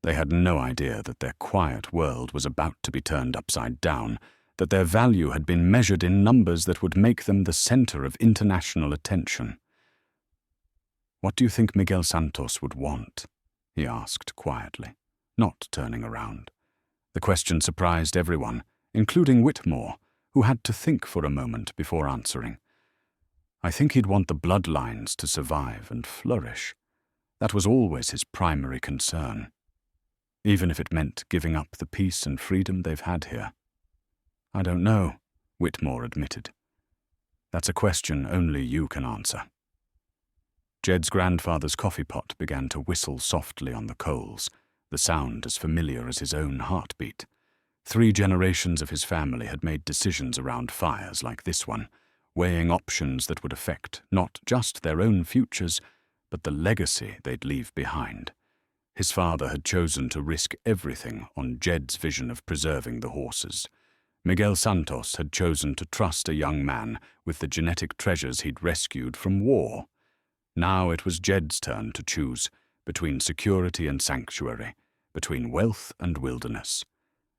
They had no idea that their quiet world was about to be turned upside down, that their value had been measured in numbers that would make them the center of international attention. What do you think Miguel Santos would want? He asked quietly, not turning around. The question surprised everyone, including Whitmore, who had to think for a moment before answering. I think he'd want the bloodlines to survive and flourish. That was always his primary concern, even if it meant giving up the peace and freedom they've had here. I don't know, Whitmore admitted. That's a question only you can answer. Jed's grandfather's coffee pot began to whistle softly on the coals, the sound as familiar as his own heartbeat. 3 generations of his family had made decisions around fires like this one, weighing options that would affect not just their own futures, but the legacy they'd leave behind. His father had chosen to risk everything on Jed's vision of preserving the horses. Miguel Santos had chosen to trust a young man with the genetic treasures he'd rescued from war. Now it was Jed's turn to choose between security and sanctuary, between wealth and wilderness,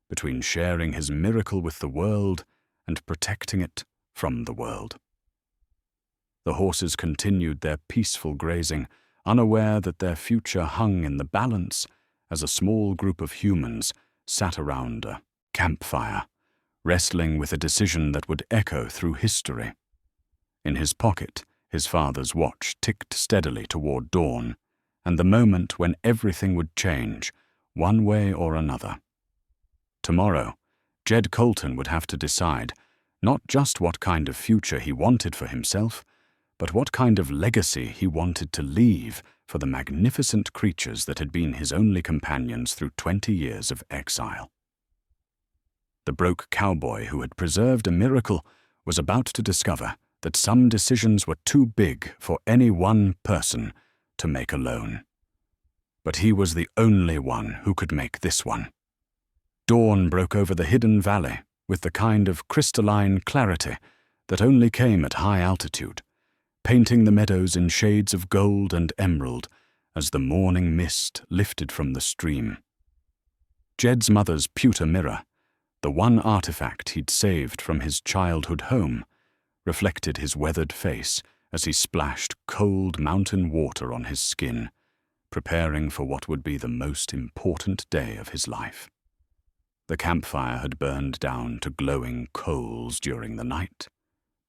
between sharing his miracle with the world and protecting it from the world. The horses continued their peaceful grazing, unaware that their future hung in the balance as a small group of humans sat around a campfire, wrestling with a decision that would echo through history. In his pocket, his father's watch ticked steadily toward dawn, and the moment when everything would change, one way or another. Tomorrow, Jed Colton would have to decide not just what kind of future he wanted for himself, but what kind of legacy he wanted to leave for the magnificent creatures that had been his only companions through 20 years of exile. The broke cowboy who had preserved a miracle was about to discover that some decisions were too big for any one person to make alone. But he was the only one who could make this one. Dawn broke over the hidden valley with the kind of crystalline clarity that only came at high altitude, painting the meadows in shades of gold and emerald as the morning mist lifted from the stream. Jed's mother's pewter mirror, the one artifact he'd saved from his childhood home, reflected his weathered face as he splashed cold mountain water on his skin, preparing for what would be the most important day of his life. The campfire had burned down to glowing coals during the night,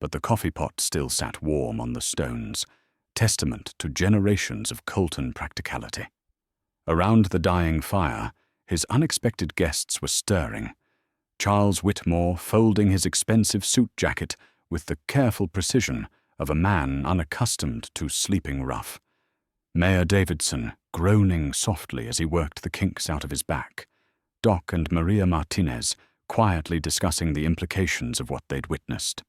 but the coffee pot still sat warm on the stones, testament to generations of Colton practicality. Around the dying fire, his unexpected guests were stirring. Charles Whitmore folding his expensive suit jacket with the careful precision of a man unaccustomed to sleeping rough. Mayor Davidson groaning softly as he worked the kinks out of his back. Doc and Maria Martinez quietly discussing the implications of what they'd witnessed.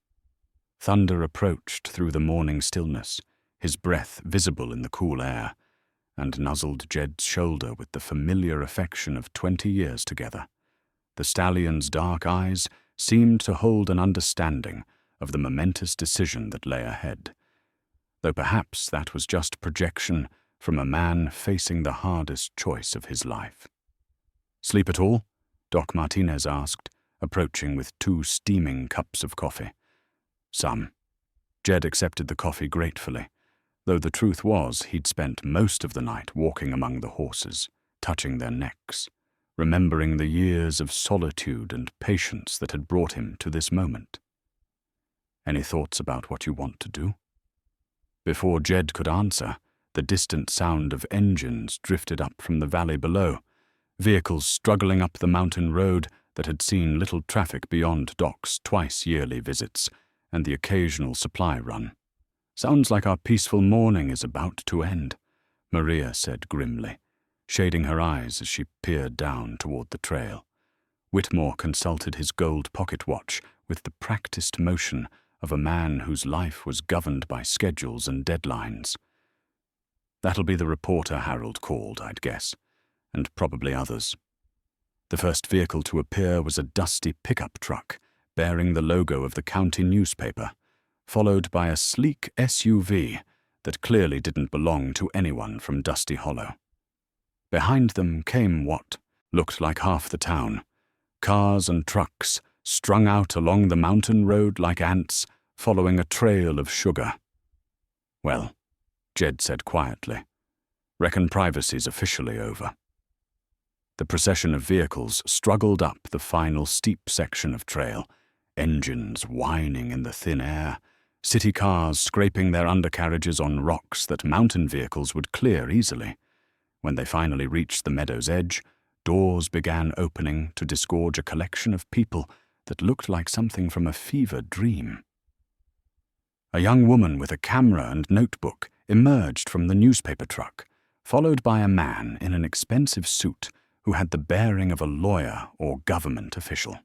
Thunder approached through the morning stillness, his breath visible in the cool air, and nuzzled Jed's shoulder with the familiar affection of 20 years together. The stallion's dark eyes seemed to hold an understanding of the momentous decision that lay ahead, though perhaps that was just projection from a man facing the hardest choice of his life. "Sleep at all?" Doc Martinez asked, approaching with 2 steaming cups of coffee. "Some." Jed accepted the coffee gratefully, though the truth was he'd spent most of the night walking among the horses, touching their necks, remembering the years of solitude and patience that had brought him to this moment. "Any thoughts about what you want to do?" Before Jed could answer, the distant sound of engines drifted up from the valley below, vehicles struggling up the mountain road that had seen little traffic beyond Doc's twice-yearly visits and the occasional supply run. "Sounds like our peaceful morning is about to end," Maria said grimly, shading her eyes as she peered down toward the trail. Whitmore consulted his gold pocket watch with the practiced motion of a man whose life was governed by schedules and deadlines. That'll be the reporter Harold called, I'd guess, and probably others. The first vehicle to appear was a dusty pickup truck bearing the logo of the county newspaper, followed by a sleek SUV that clearly didn't belong to anyone from Dusty Hollow. Behind them came what looked like half the town, cars and trucks strung out along the mountain road like ants following a trail of sugar. "Well," Jed said quietly, "reckon privacy's officially over." The procession of vehicles struggled up the final steep section of trail, engines whining in the thin air, city cars scraping their undercarriages on rocks that mountain vehicles would clear easily. When they finally reached the meadow's edge, doors began opening to disgorge a collection of people that looked like something from a fever dream. A young woman with a camera and notebook emerged from the newspaper truck, followed by a man in an expensive suit who had the bearing of a lawyer or government official.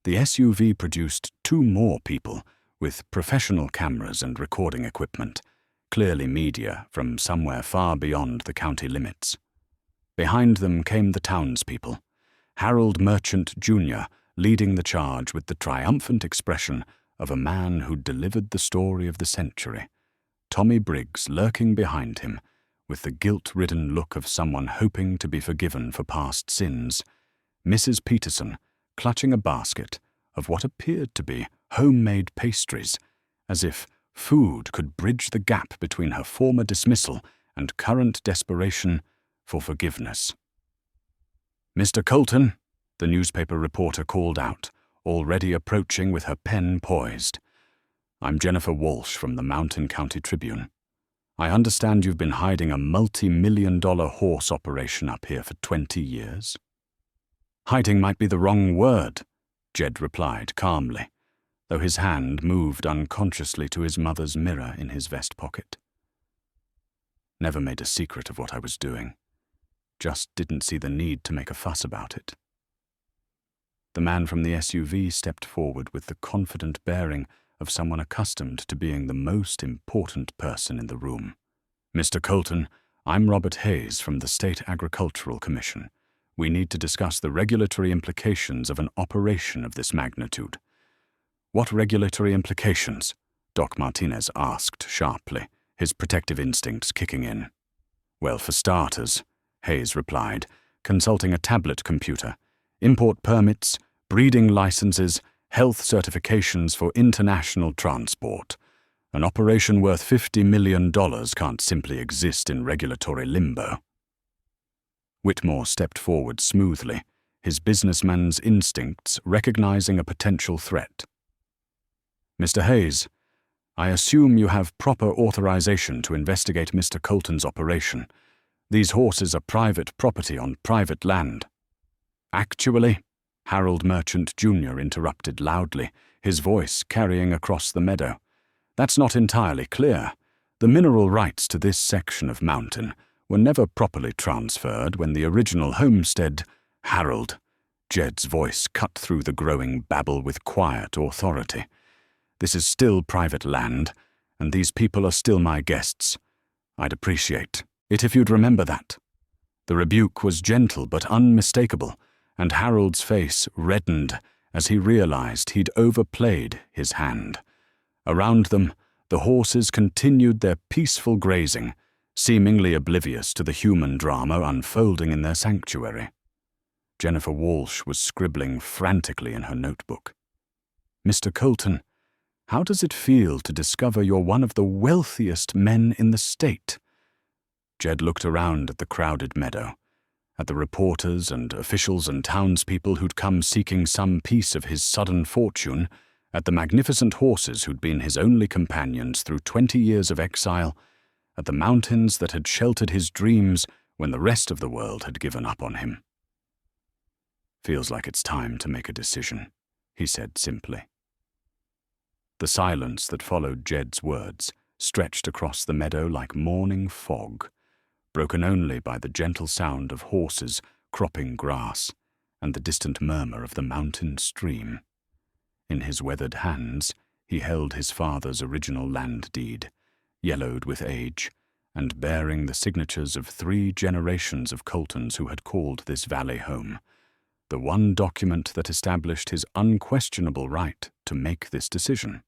The SUV produced two more people with professional cameras and recording equipment, clearly media from somewhere far beyond the county limits. Behind them came the townspeople, Harold Merchant Jr. leading the charge with the triumphant expression of a man who'd delivered the story of the century, Tommy Briggs lurking behind him with the guilt-ridden look of someone hoping to be forgiven for past sins, Mrs. Peterson clutching a basket of what appeared to be homemade pastries, as if food could bridge the gap between her former dismissal and current desperation for forgiveness. "Mr. Colton," the newspaper reporter called out, already approaching with her pen poised. "I'm Jennifer Walsh from the Mountain County Tribune. I understand you've been hiding a multi-million-dollar horse operation up here for 20 years. "Hiding might be the wrong word," Jed replied calmly, though his hand moved unconsciously to his mother's mirror in his vest pocket. "Never made a secret of what I was doing. Just didn't see the need to make a fuss about it." The man from the SUV stepped forward with the confident bearing of someone accustomed to being the most important person in the room. "Mr. Colton, I'm Robert Hayes from the State Agricultural Commission. We need to discuss the regulatory implications of an operation of this magnitude." "What regulatory implications?" Doc Martinez asked sharply, his protective instincts kicking in. "Well, for starters," Hayes replied, consulting a tablet computer, "import permits, breeding licenses, health certifications for international transport. An operation worth $50 million can't simply exist in regulatory limbo." Whitmore stepped forward smoothly, his businessman's instincts recognizing a potential threat. "Mr. Hayes, I assume you have proper authorization to investigate Mr. Colton's operation. These horses are private property on private land." "Actually," Harold Merchant Jr. interrupted loudly, his voice carrying across the meadow, "that's not entirely clear. The mineral rights to this section of mountain were never properly transferred when the original homestead—" "Harold," Jed's voice cut through the growing babble with quiet authority, "this is still private land, and these people are still my guests. I'd appreciate it if you'd remember that." The rebuke was gentle but unmistakable, and Harold's face reddened as he realized he'd overplayed his hand. Around them, the horses continued their peaceful grazing, seemingly oblivious to the human drama unfolding in their sanctuary. Jennifer Walsh was scribbling frantically in her notebook. "Mr. Colton, how does it feel to discover you're one of the wealthiest men in the state?" Jed looked around at the crowded meadow, at the reporters and officials and townspeople who'd come seeking some piece of his sudden fortune, at the magnificent horses who'd been his only companions through 20 years of exile, at the mountains that had sheltered his dreams when the rest of the world had given up on him. "Feels like it's time to make a decision," he said simply. The silence that followed Jed's words stretched across the meadow like morning fog, broken only by the gentle sound of horses cropping grass and the distant murmur of the mountain stream. In his weathered hands, He held his father's original land deed, yellowed with age, and bearing the signatures of 3 generations of Coltons who had called this valley home, the one document that established his unquestionable right to make this decision.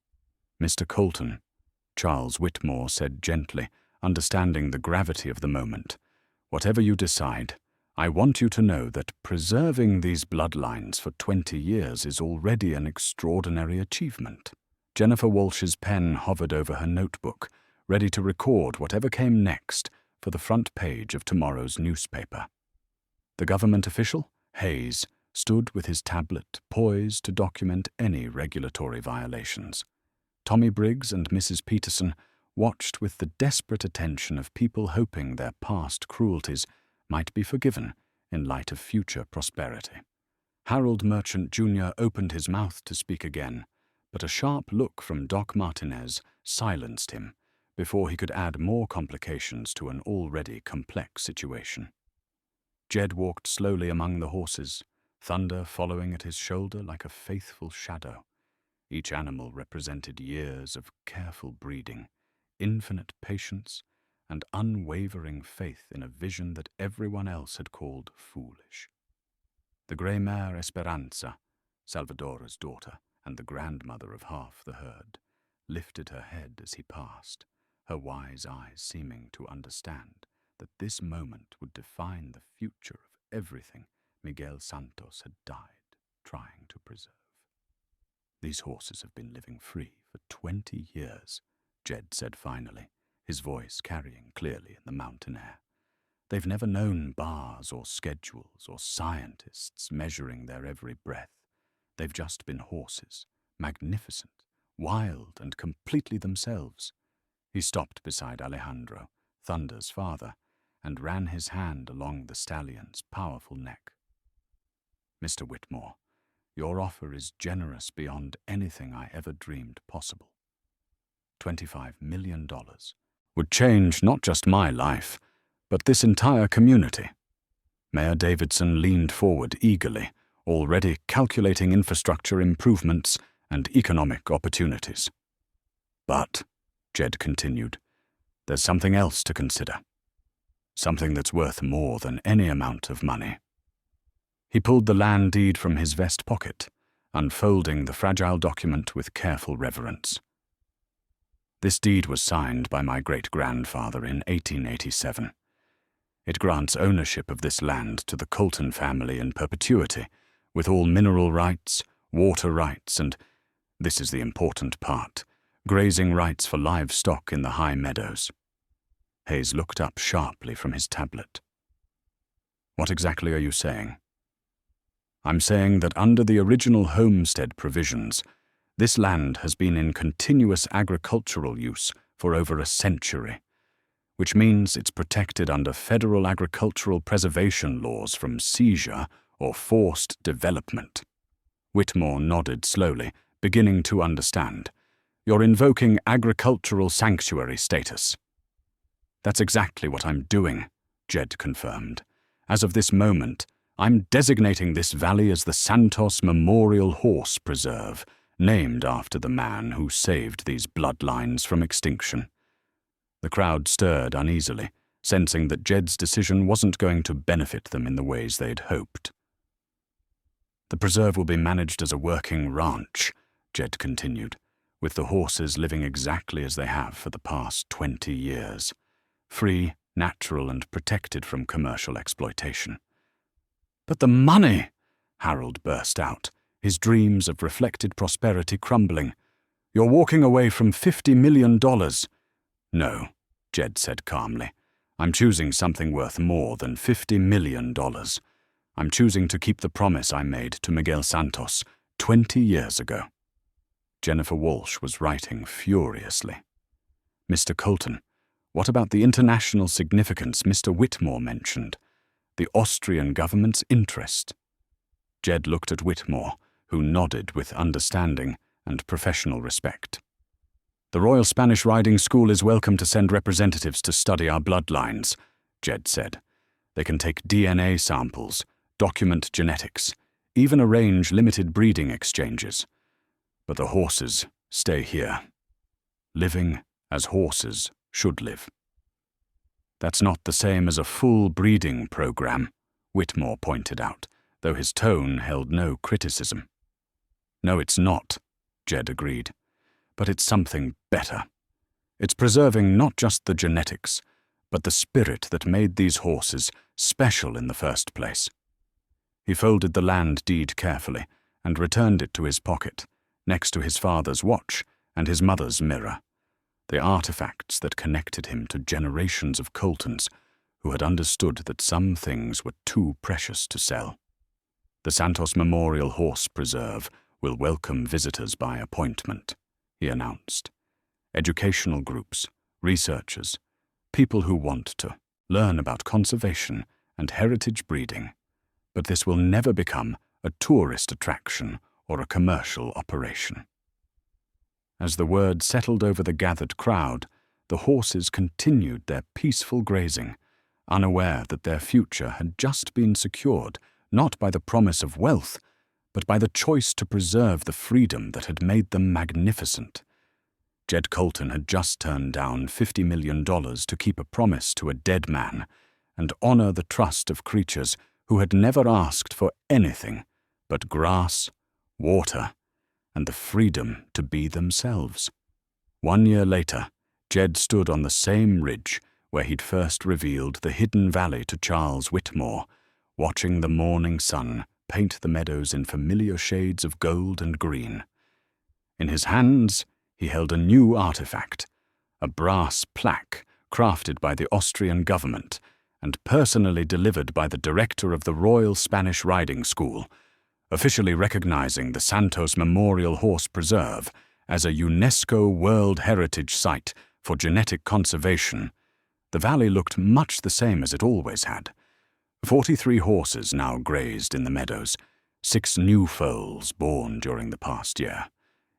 "Mr. Colton," Charles Whitmore said gently, understanding the gravity of the moment, "whatever you decide, I want you to know that preserving these bloodlines for 20 years is already an extraordinary achievement." Jennifer Walsh's pen hovered over her notebook, ready to record whatever came next for the front page of tomorrow's newspaper. The government official, Hayes, stood with his tablet poised to document any regulatory violations. Tommy Briggs and Mrs. Peterson watched with the desperate attention of people hoping their past cruelties might be forgiven in light of future prosperity. Harold Merchant Jr. opened his mouth to speak again, but a sharp look from Doc Martinez silenced him before he could add more complications to an already complex situation. Jed walked slowly among the horses, Thunder following at his shoulder like a faithful shadow. Each animal represented years of careful breeding, infinite patience, and unwavering faith in a vision that everyone else had called foolish. The grey mare Esperanza, Salvador's daughter and the grandmother of half the herd, lifted her head as he passed, her wise eyes seeming to understand that this moment would define the future of everything Miguel Santos had died trying to preserve. "These horses have been living free for 20 years, Jed said finally, his voice carrying clearly in the mountain air. "They've never known bars or schedules or scientists measuring their every breath. They've just been horses, magnificent, wild, and completely themselves." He stopped beside Alejandro, Thunder's father, and ran his hand along the stallion's powerful neck. "Mr. Whitmore, your offer is generous beyond anything I ever dreamed possible. $25 million would change not just my life, but this entire community." Mayor Davidson leaned forward eagerly, already calculating infrastructure improvements and economic opportunities. "But," Jed continued, "there's something else to consider. Something that's worth more than any amount of money." He pulled the land deed from his vest pocket, unfolding the fragile document with careful reverence. "This deed was signed by my great-grandfather in 1887. It grants ownership of this land to the Colton family in perpetuity, with all mineral rights, water rights, and, this is the important part, grazing rights for livestock in the high meadows." Hayes looked up sharply from his tablet. "What exactly are you saying?" "I'm saying that under the original homestead provisions, this land has been in continuous agricultural use for over a century, which means it's protected under federal agricultural preservation laws from seizure or forced development." Whitmore nodded slowly, beginning to understand. "You're invoking agricultural sanctuary status." "That's exactly what I'm doing," Jed confirmed. "As of this moment, I'm designating this valley as the Santos Memorial Horse Preserve, named after the man who saved these bloodlines from extinction." The crowd stirred uneasily, sensing that Jed's decision wasn't going to benefit them in the ways they'd hoped. "The preserve will be managed as a working ranch," Jed continued, "with the horses living exactly as they have for the past 20 years. Free, natural, and protected from commercial exploitation." "But the money!" Harold burst out, his dreams of reflected prosperity crumbling. "You're walking away from $50 million. "No," Jed said calmly. "I'm choosing something worth more than $50 million. I'm choosing to keep the promise I made to Miguel Santos 20 years ago." Jennifer Walsh was writing furiously. "Mr. Colton, what about the international significance Mr. Whitmore mentioned? The Austrian government's interest?" Jed looked at Whitmore, who nodded with understanding and professional respect. "The Royal Spanish Riding School is welcome to send representatives to study our bloodlines," Jed said. "They can take DNA samples, document genetics, even arrange limited breeding exchanges. But the horses stay here, living as horses should live. That's not the same as a full breeding program, Whitmore pointed out, though his tone held no criticism. No, it's not, Jed agreed, but it's something better. It's preserving not just the genetics, but the spirit that made these horses special in the first place. He folded the land deed carefully and returned it to his pocket, next to his father's watch and his mother's mirror, the artifacts that connected him to generations of Coltons who had understood that some things were too precious to sell. The Santos Memorial Horse Preserve will welcome visitors by appointment, he announced. Educational groups, researchers, people who want to learn about conservation and heritage breeding. But this will never become a tourist attraction or a commercial operation. As the word settled over the gathered crowd, the horses continued their peaceful grazing, unaware that their future had just been secured not by the promise of wealth, but by the choice to preserve the freedom that had made them magnificent. Jed Colton had just turned down $50 million to keep a promise to a dead man and honor the trust of creatures who had never asked for anything but grass, water, and the freedom to be themselves. 1 year later, Jed stood on the same ridge where he'd first revealed the hidden valley to Charles Whitmore, watching the morning sun paint the meadows in familiar shades of gold and green. In his hands, he held a new artifact, a brass plaque crafted by the Austrian government and personally delivered by the director of the Royal Spanish Riding School, officially recognizing the Santos Memorial Horse Preserve as a UNESCO World Heritage Site for genetic conservation. The valley looked much the same as it always had. 43 horses now grazed in the meadows, 6 new foals born during the past year,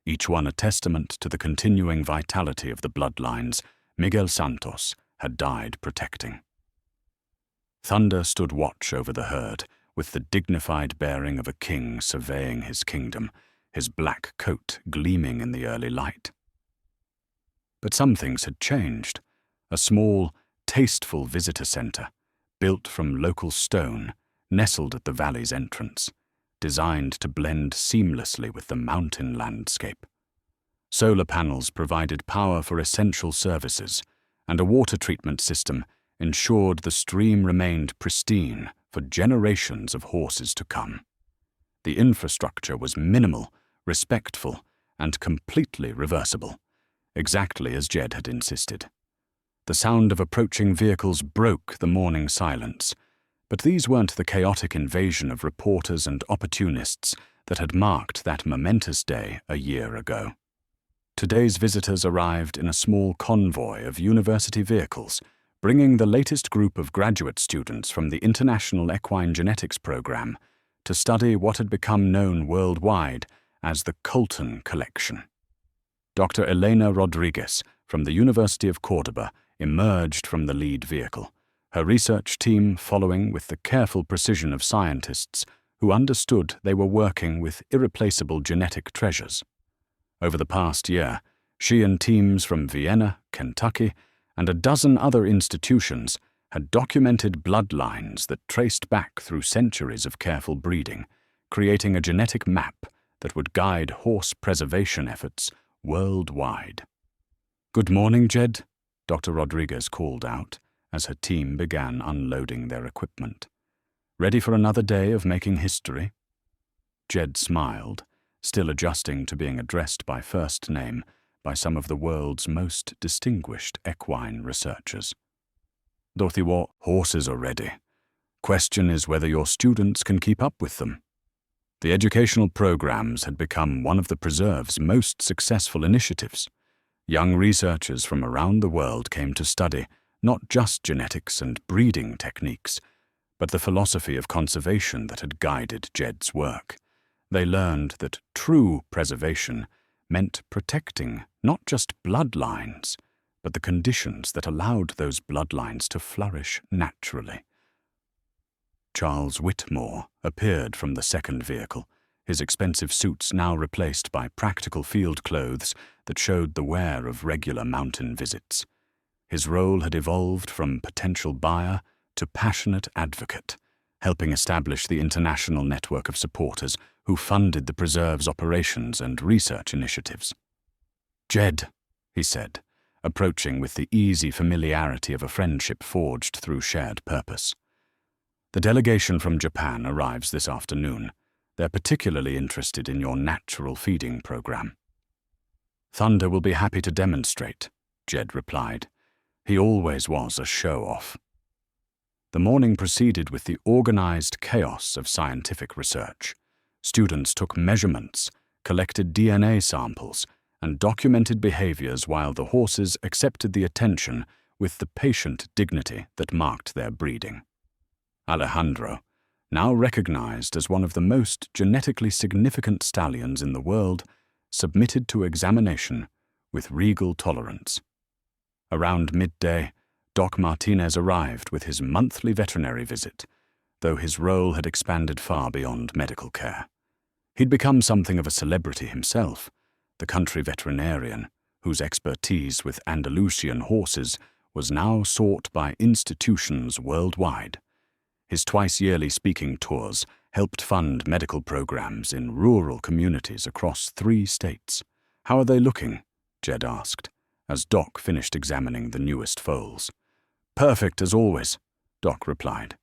each one a testament to the continuing vitality of the bloodlines Miguel Santos had died protecting. Thunder stood watch over the herd, with the dignified bearing of a king surveying his kingdom, his black coat gleaming in the early light. But some things had changed. A small, tasteful visitor center, built from local stone, nestled at the valley's entrance, designed to blend seamlessly with the mountain landscape. Solar panels provided power for essential services, and a water treatment system ensured the stream remained pristine for generations of horses to come. The infrastructure was minimal, respectful, and completely reversible, exactly as Jed had insisted. The sound of approaching vehicles broke the morning silence, but these weren't the chaotic invasion of reporters and opportunists that had marked that momentous day a year ago. Today's visitors arrived in a small convoy of university vehicles, bringing the latest group of graduate students from the International Equine Genetics Program to study what had become known worldwide as the Colton Collection. Dr. Elena Rodriguez from the University of Córdoba emerged from the lead vehicle, her research team following with the careful precision of scientists who understood they were working with irreplaceable genetic treasures. Over the past year, she and teams from Vienna, Kentucky, and a dozen other institutions had documented bloodlines that traced back through centuries of careful breeding, creating a genetic map that would guide horse preservation efforts worldwide. "Good morning, Jed," Dr. Rodriguez called out as her team began unloading their equipment. "Ready for another day of making history?" Jed smiled, still adjusting to being addressed by first name by some of the world's most distinguished equine researchers. "Dothiwa, horses are ready. Question is whether your students can keep up with them." The educational programs had become one of the preserve's most successful initiatives. Young researchers from around the world came to study not just genetics and breeding techniques, but the philosophy of conservation that had guided Jed's work. They learned that true preservation meant protecting not just bloodlines, but the conditions that allowed those bloodlines to flourish naturally. Charles Whitmore appeared from the second vehicle, his expensive suits now replaced by practical field clothes that showed the wear of regular mountain visits. His role had evolved from potential buyer to passionate advocate, helping establish the international network of supporters who funded the preserve's operations and research initiatives. "Jed," he said, approaching with the easy familiarity of a friendship forged through shared purpose. "The delegation from Japan arrives this afternoon. They're particularly interested in your natural feeding program." "Thunder will be happy to demonstrate," Jed replied. He always was a show-off. The morning proceeded with the organized chaos of scientific research. Students took measurements, collected DNA samples, and documented behaviors while the horses accepted the attention with the patient dignity that marked their breeding. Alejandro, now recognized as one of the most genetically significant stallions in the world, submitted to examination with regal tolerance. Around midday, Doc Martinez arrived with his monthly veterinary visit, though his role had expanded far beyond medical care. He'd become something of a celebrity himself, the country veterinarian, whose expertise with Andalusian horses was now sought by institutions worldwide. His twice-yearly speaking tours helped fund medical programs in rural communities across 3 states. "How are they looking?" Jed asked, as Doc finished examining the newest foals. "Perfect as always," Doc replied.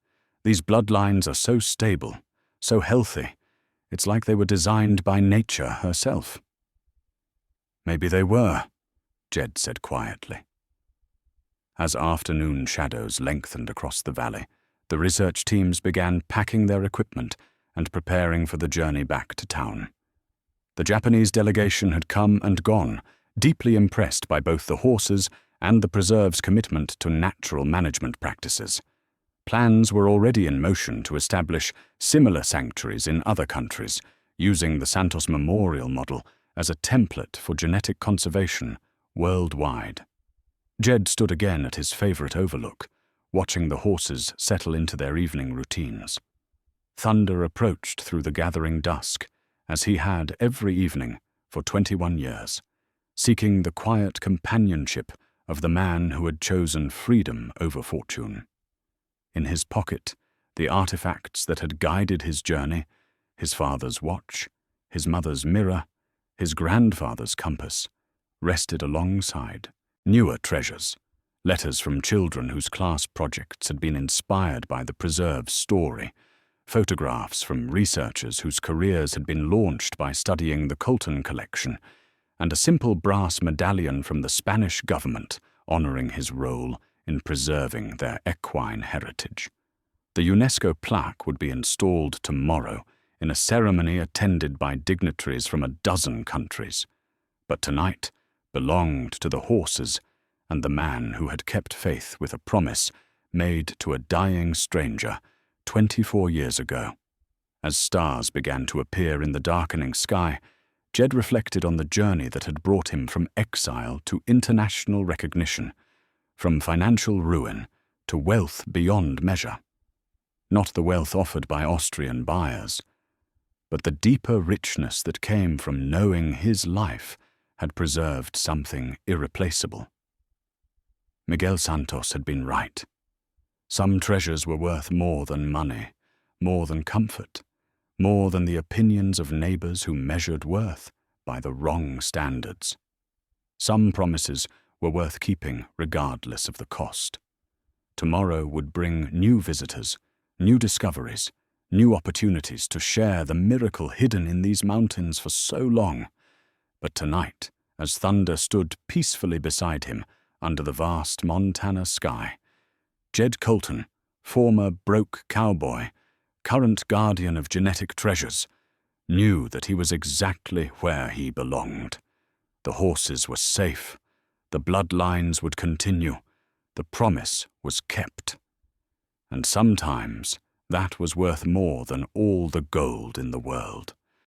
"These bloodlines are so stable, so healthy. It's like they were designed by nature herself." "Maybe they were," Jed said quietly. As afternoon shadows lengthened across the valley, the research teams began packing their equipment and preparing for the journey back to town. The Japanese delegation had come and gone, deeply impressed by both the horses and the preserve's commitment to natural management practices. Plans were already in motion to establish similar sanctuaries in other countries, using the Santos Memorial model as a template for genetic conservation worldwide. Jed stood again at his favorite overlook, watching the horses settle into their evening routines. Thunder approached through the gathering dusk, as he had every evening for 21 years, seeking the quiet companionship of the man who had chosen freedom over fortune. In his pocket, the artifacts that had guided his journey, his father's watch, his mother's mirror, his grandfather's compass, rested alongside newer treasures, letters from children whose class projects had been inspired by the preserve's story, photographs from researchers whose careers had been launched by studying the Colton collection, and a simple brass medallion from the Spanish government honoring his role in preserving their equine heritage. The UNESCO plaque would be installed tomorrow in a ceremony attended by dignitaries from a dozen countries, but tonight belonged to the horses and the man who had kept faith with a promise made to a dying stranger 24 years ago. As stars began to appear in the darkening sky, Jed reflected on the journey that had brought him from exile to international recognition, from financial ruin to wealth beyond measure. Not the wealth offered by Austrian buyers, but the deeper richness that came from knowing his life had preserved something irreplaceable. Miguel Santos had been right. Some treasures were worth more than money, more than comfort, more than the opinions of neighbors who measured worth by the wrong standards. Some promises were worth keeping regardless of the cost. Tomorrow would bring new visitors, new discoveries, new opportunities to share the miracle hidden in these mountains for so long. But tonight, as Thunder stood peacefully beside him under the vast Montana sky, Jed Colton, former broke cowboy, current guardian of genetic treasures, knew that he was exactly where he belonged. The horses were safe, the bloodlines would continue, the promise was kept. And sometimes that was worth more than all the gold in the world.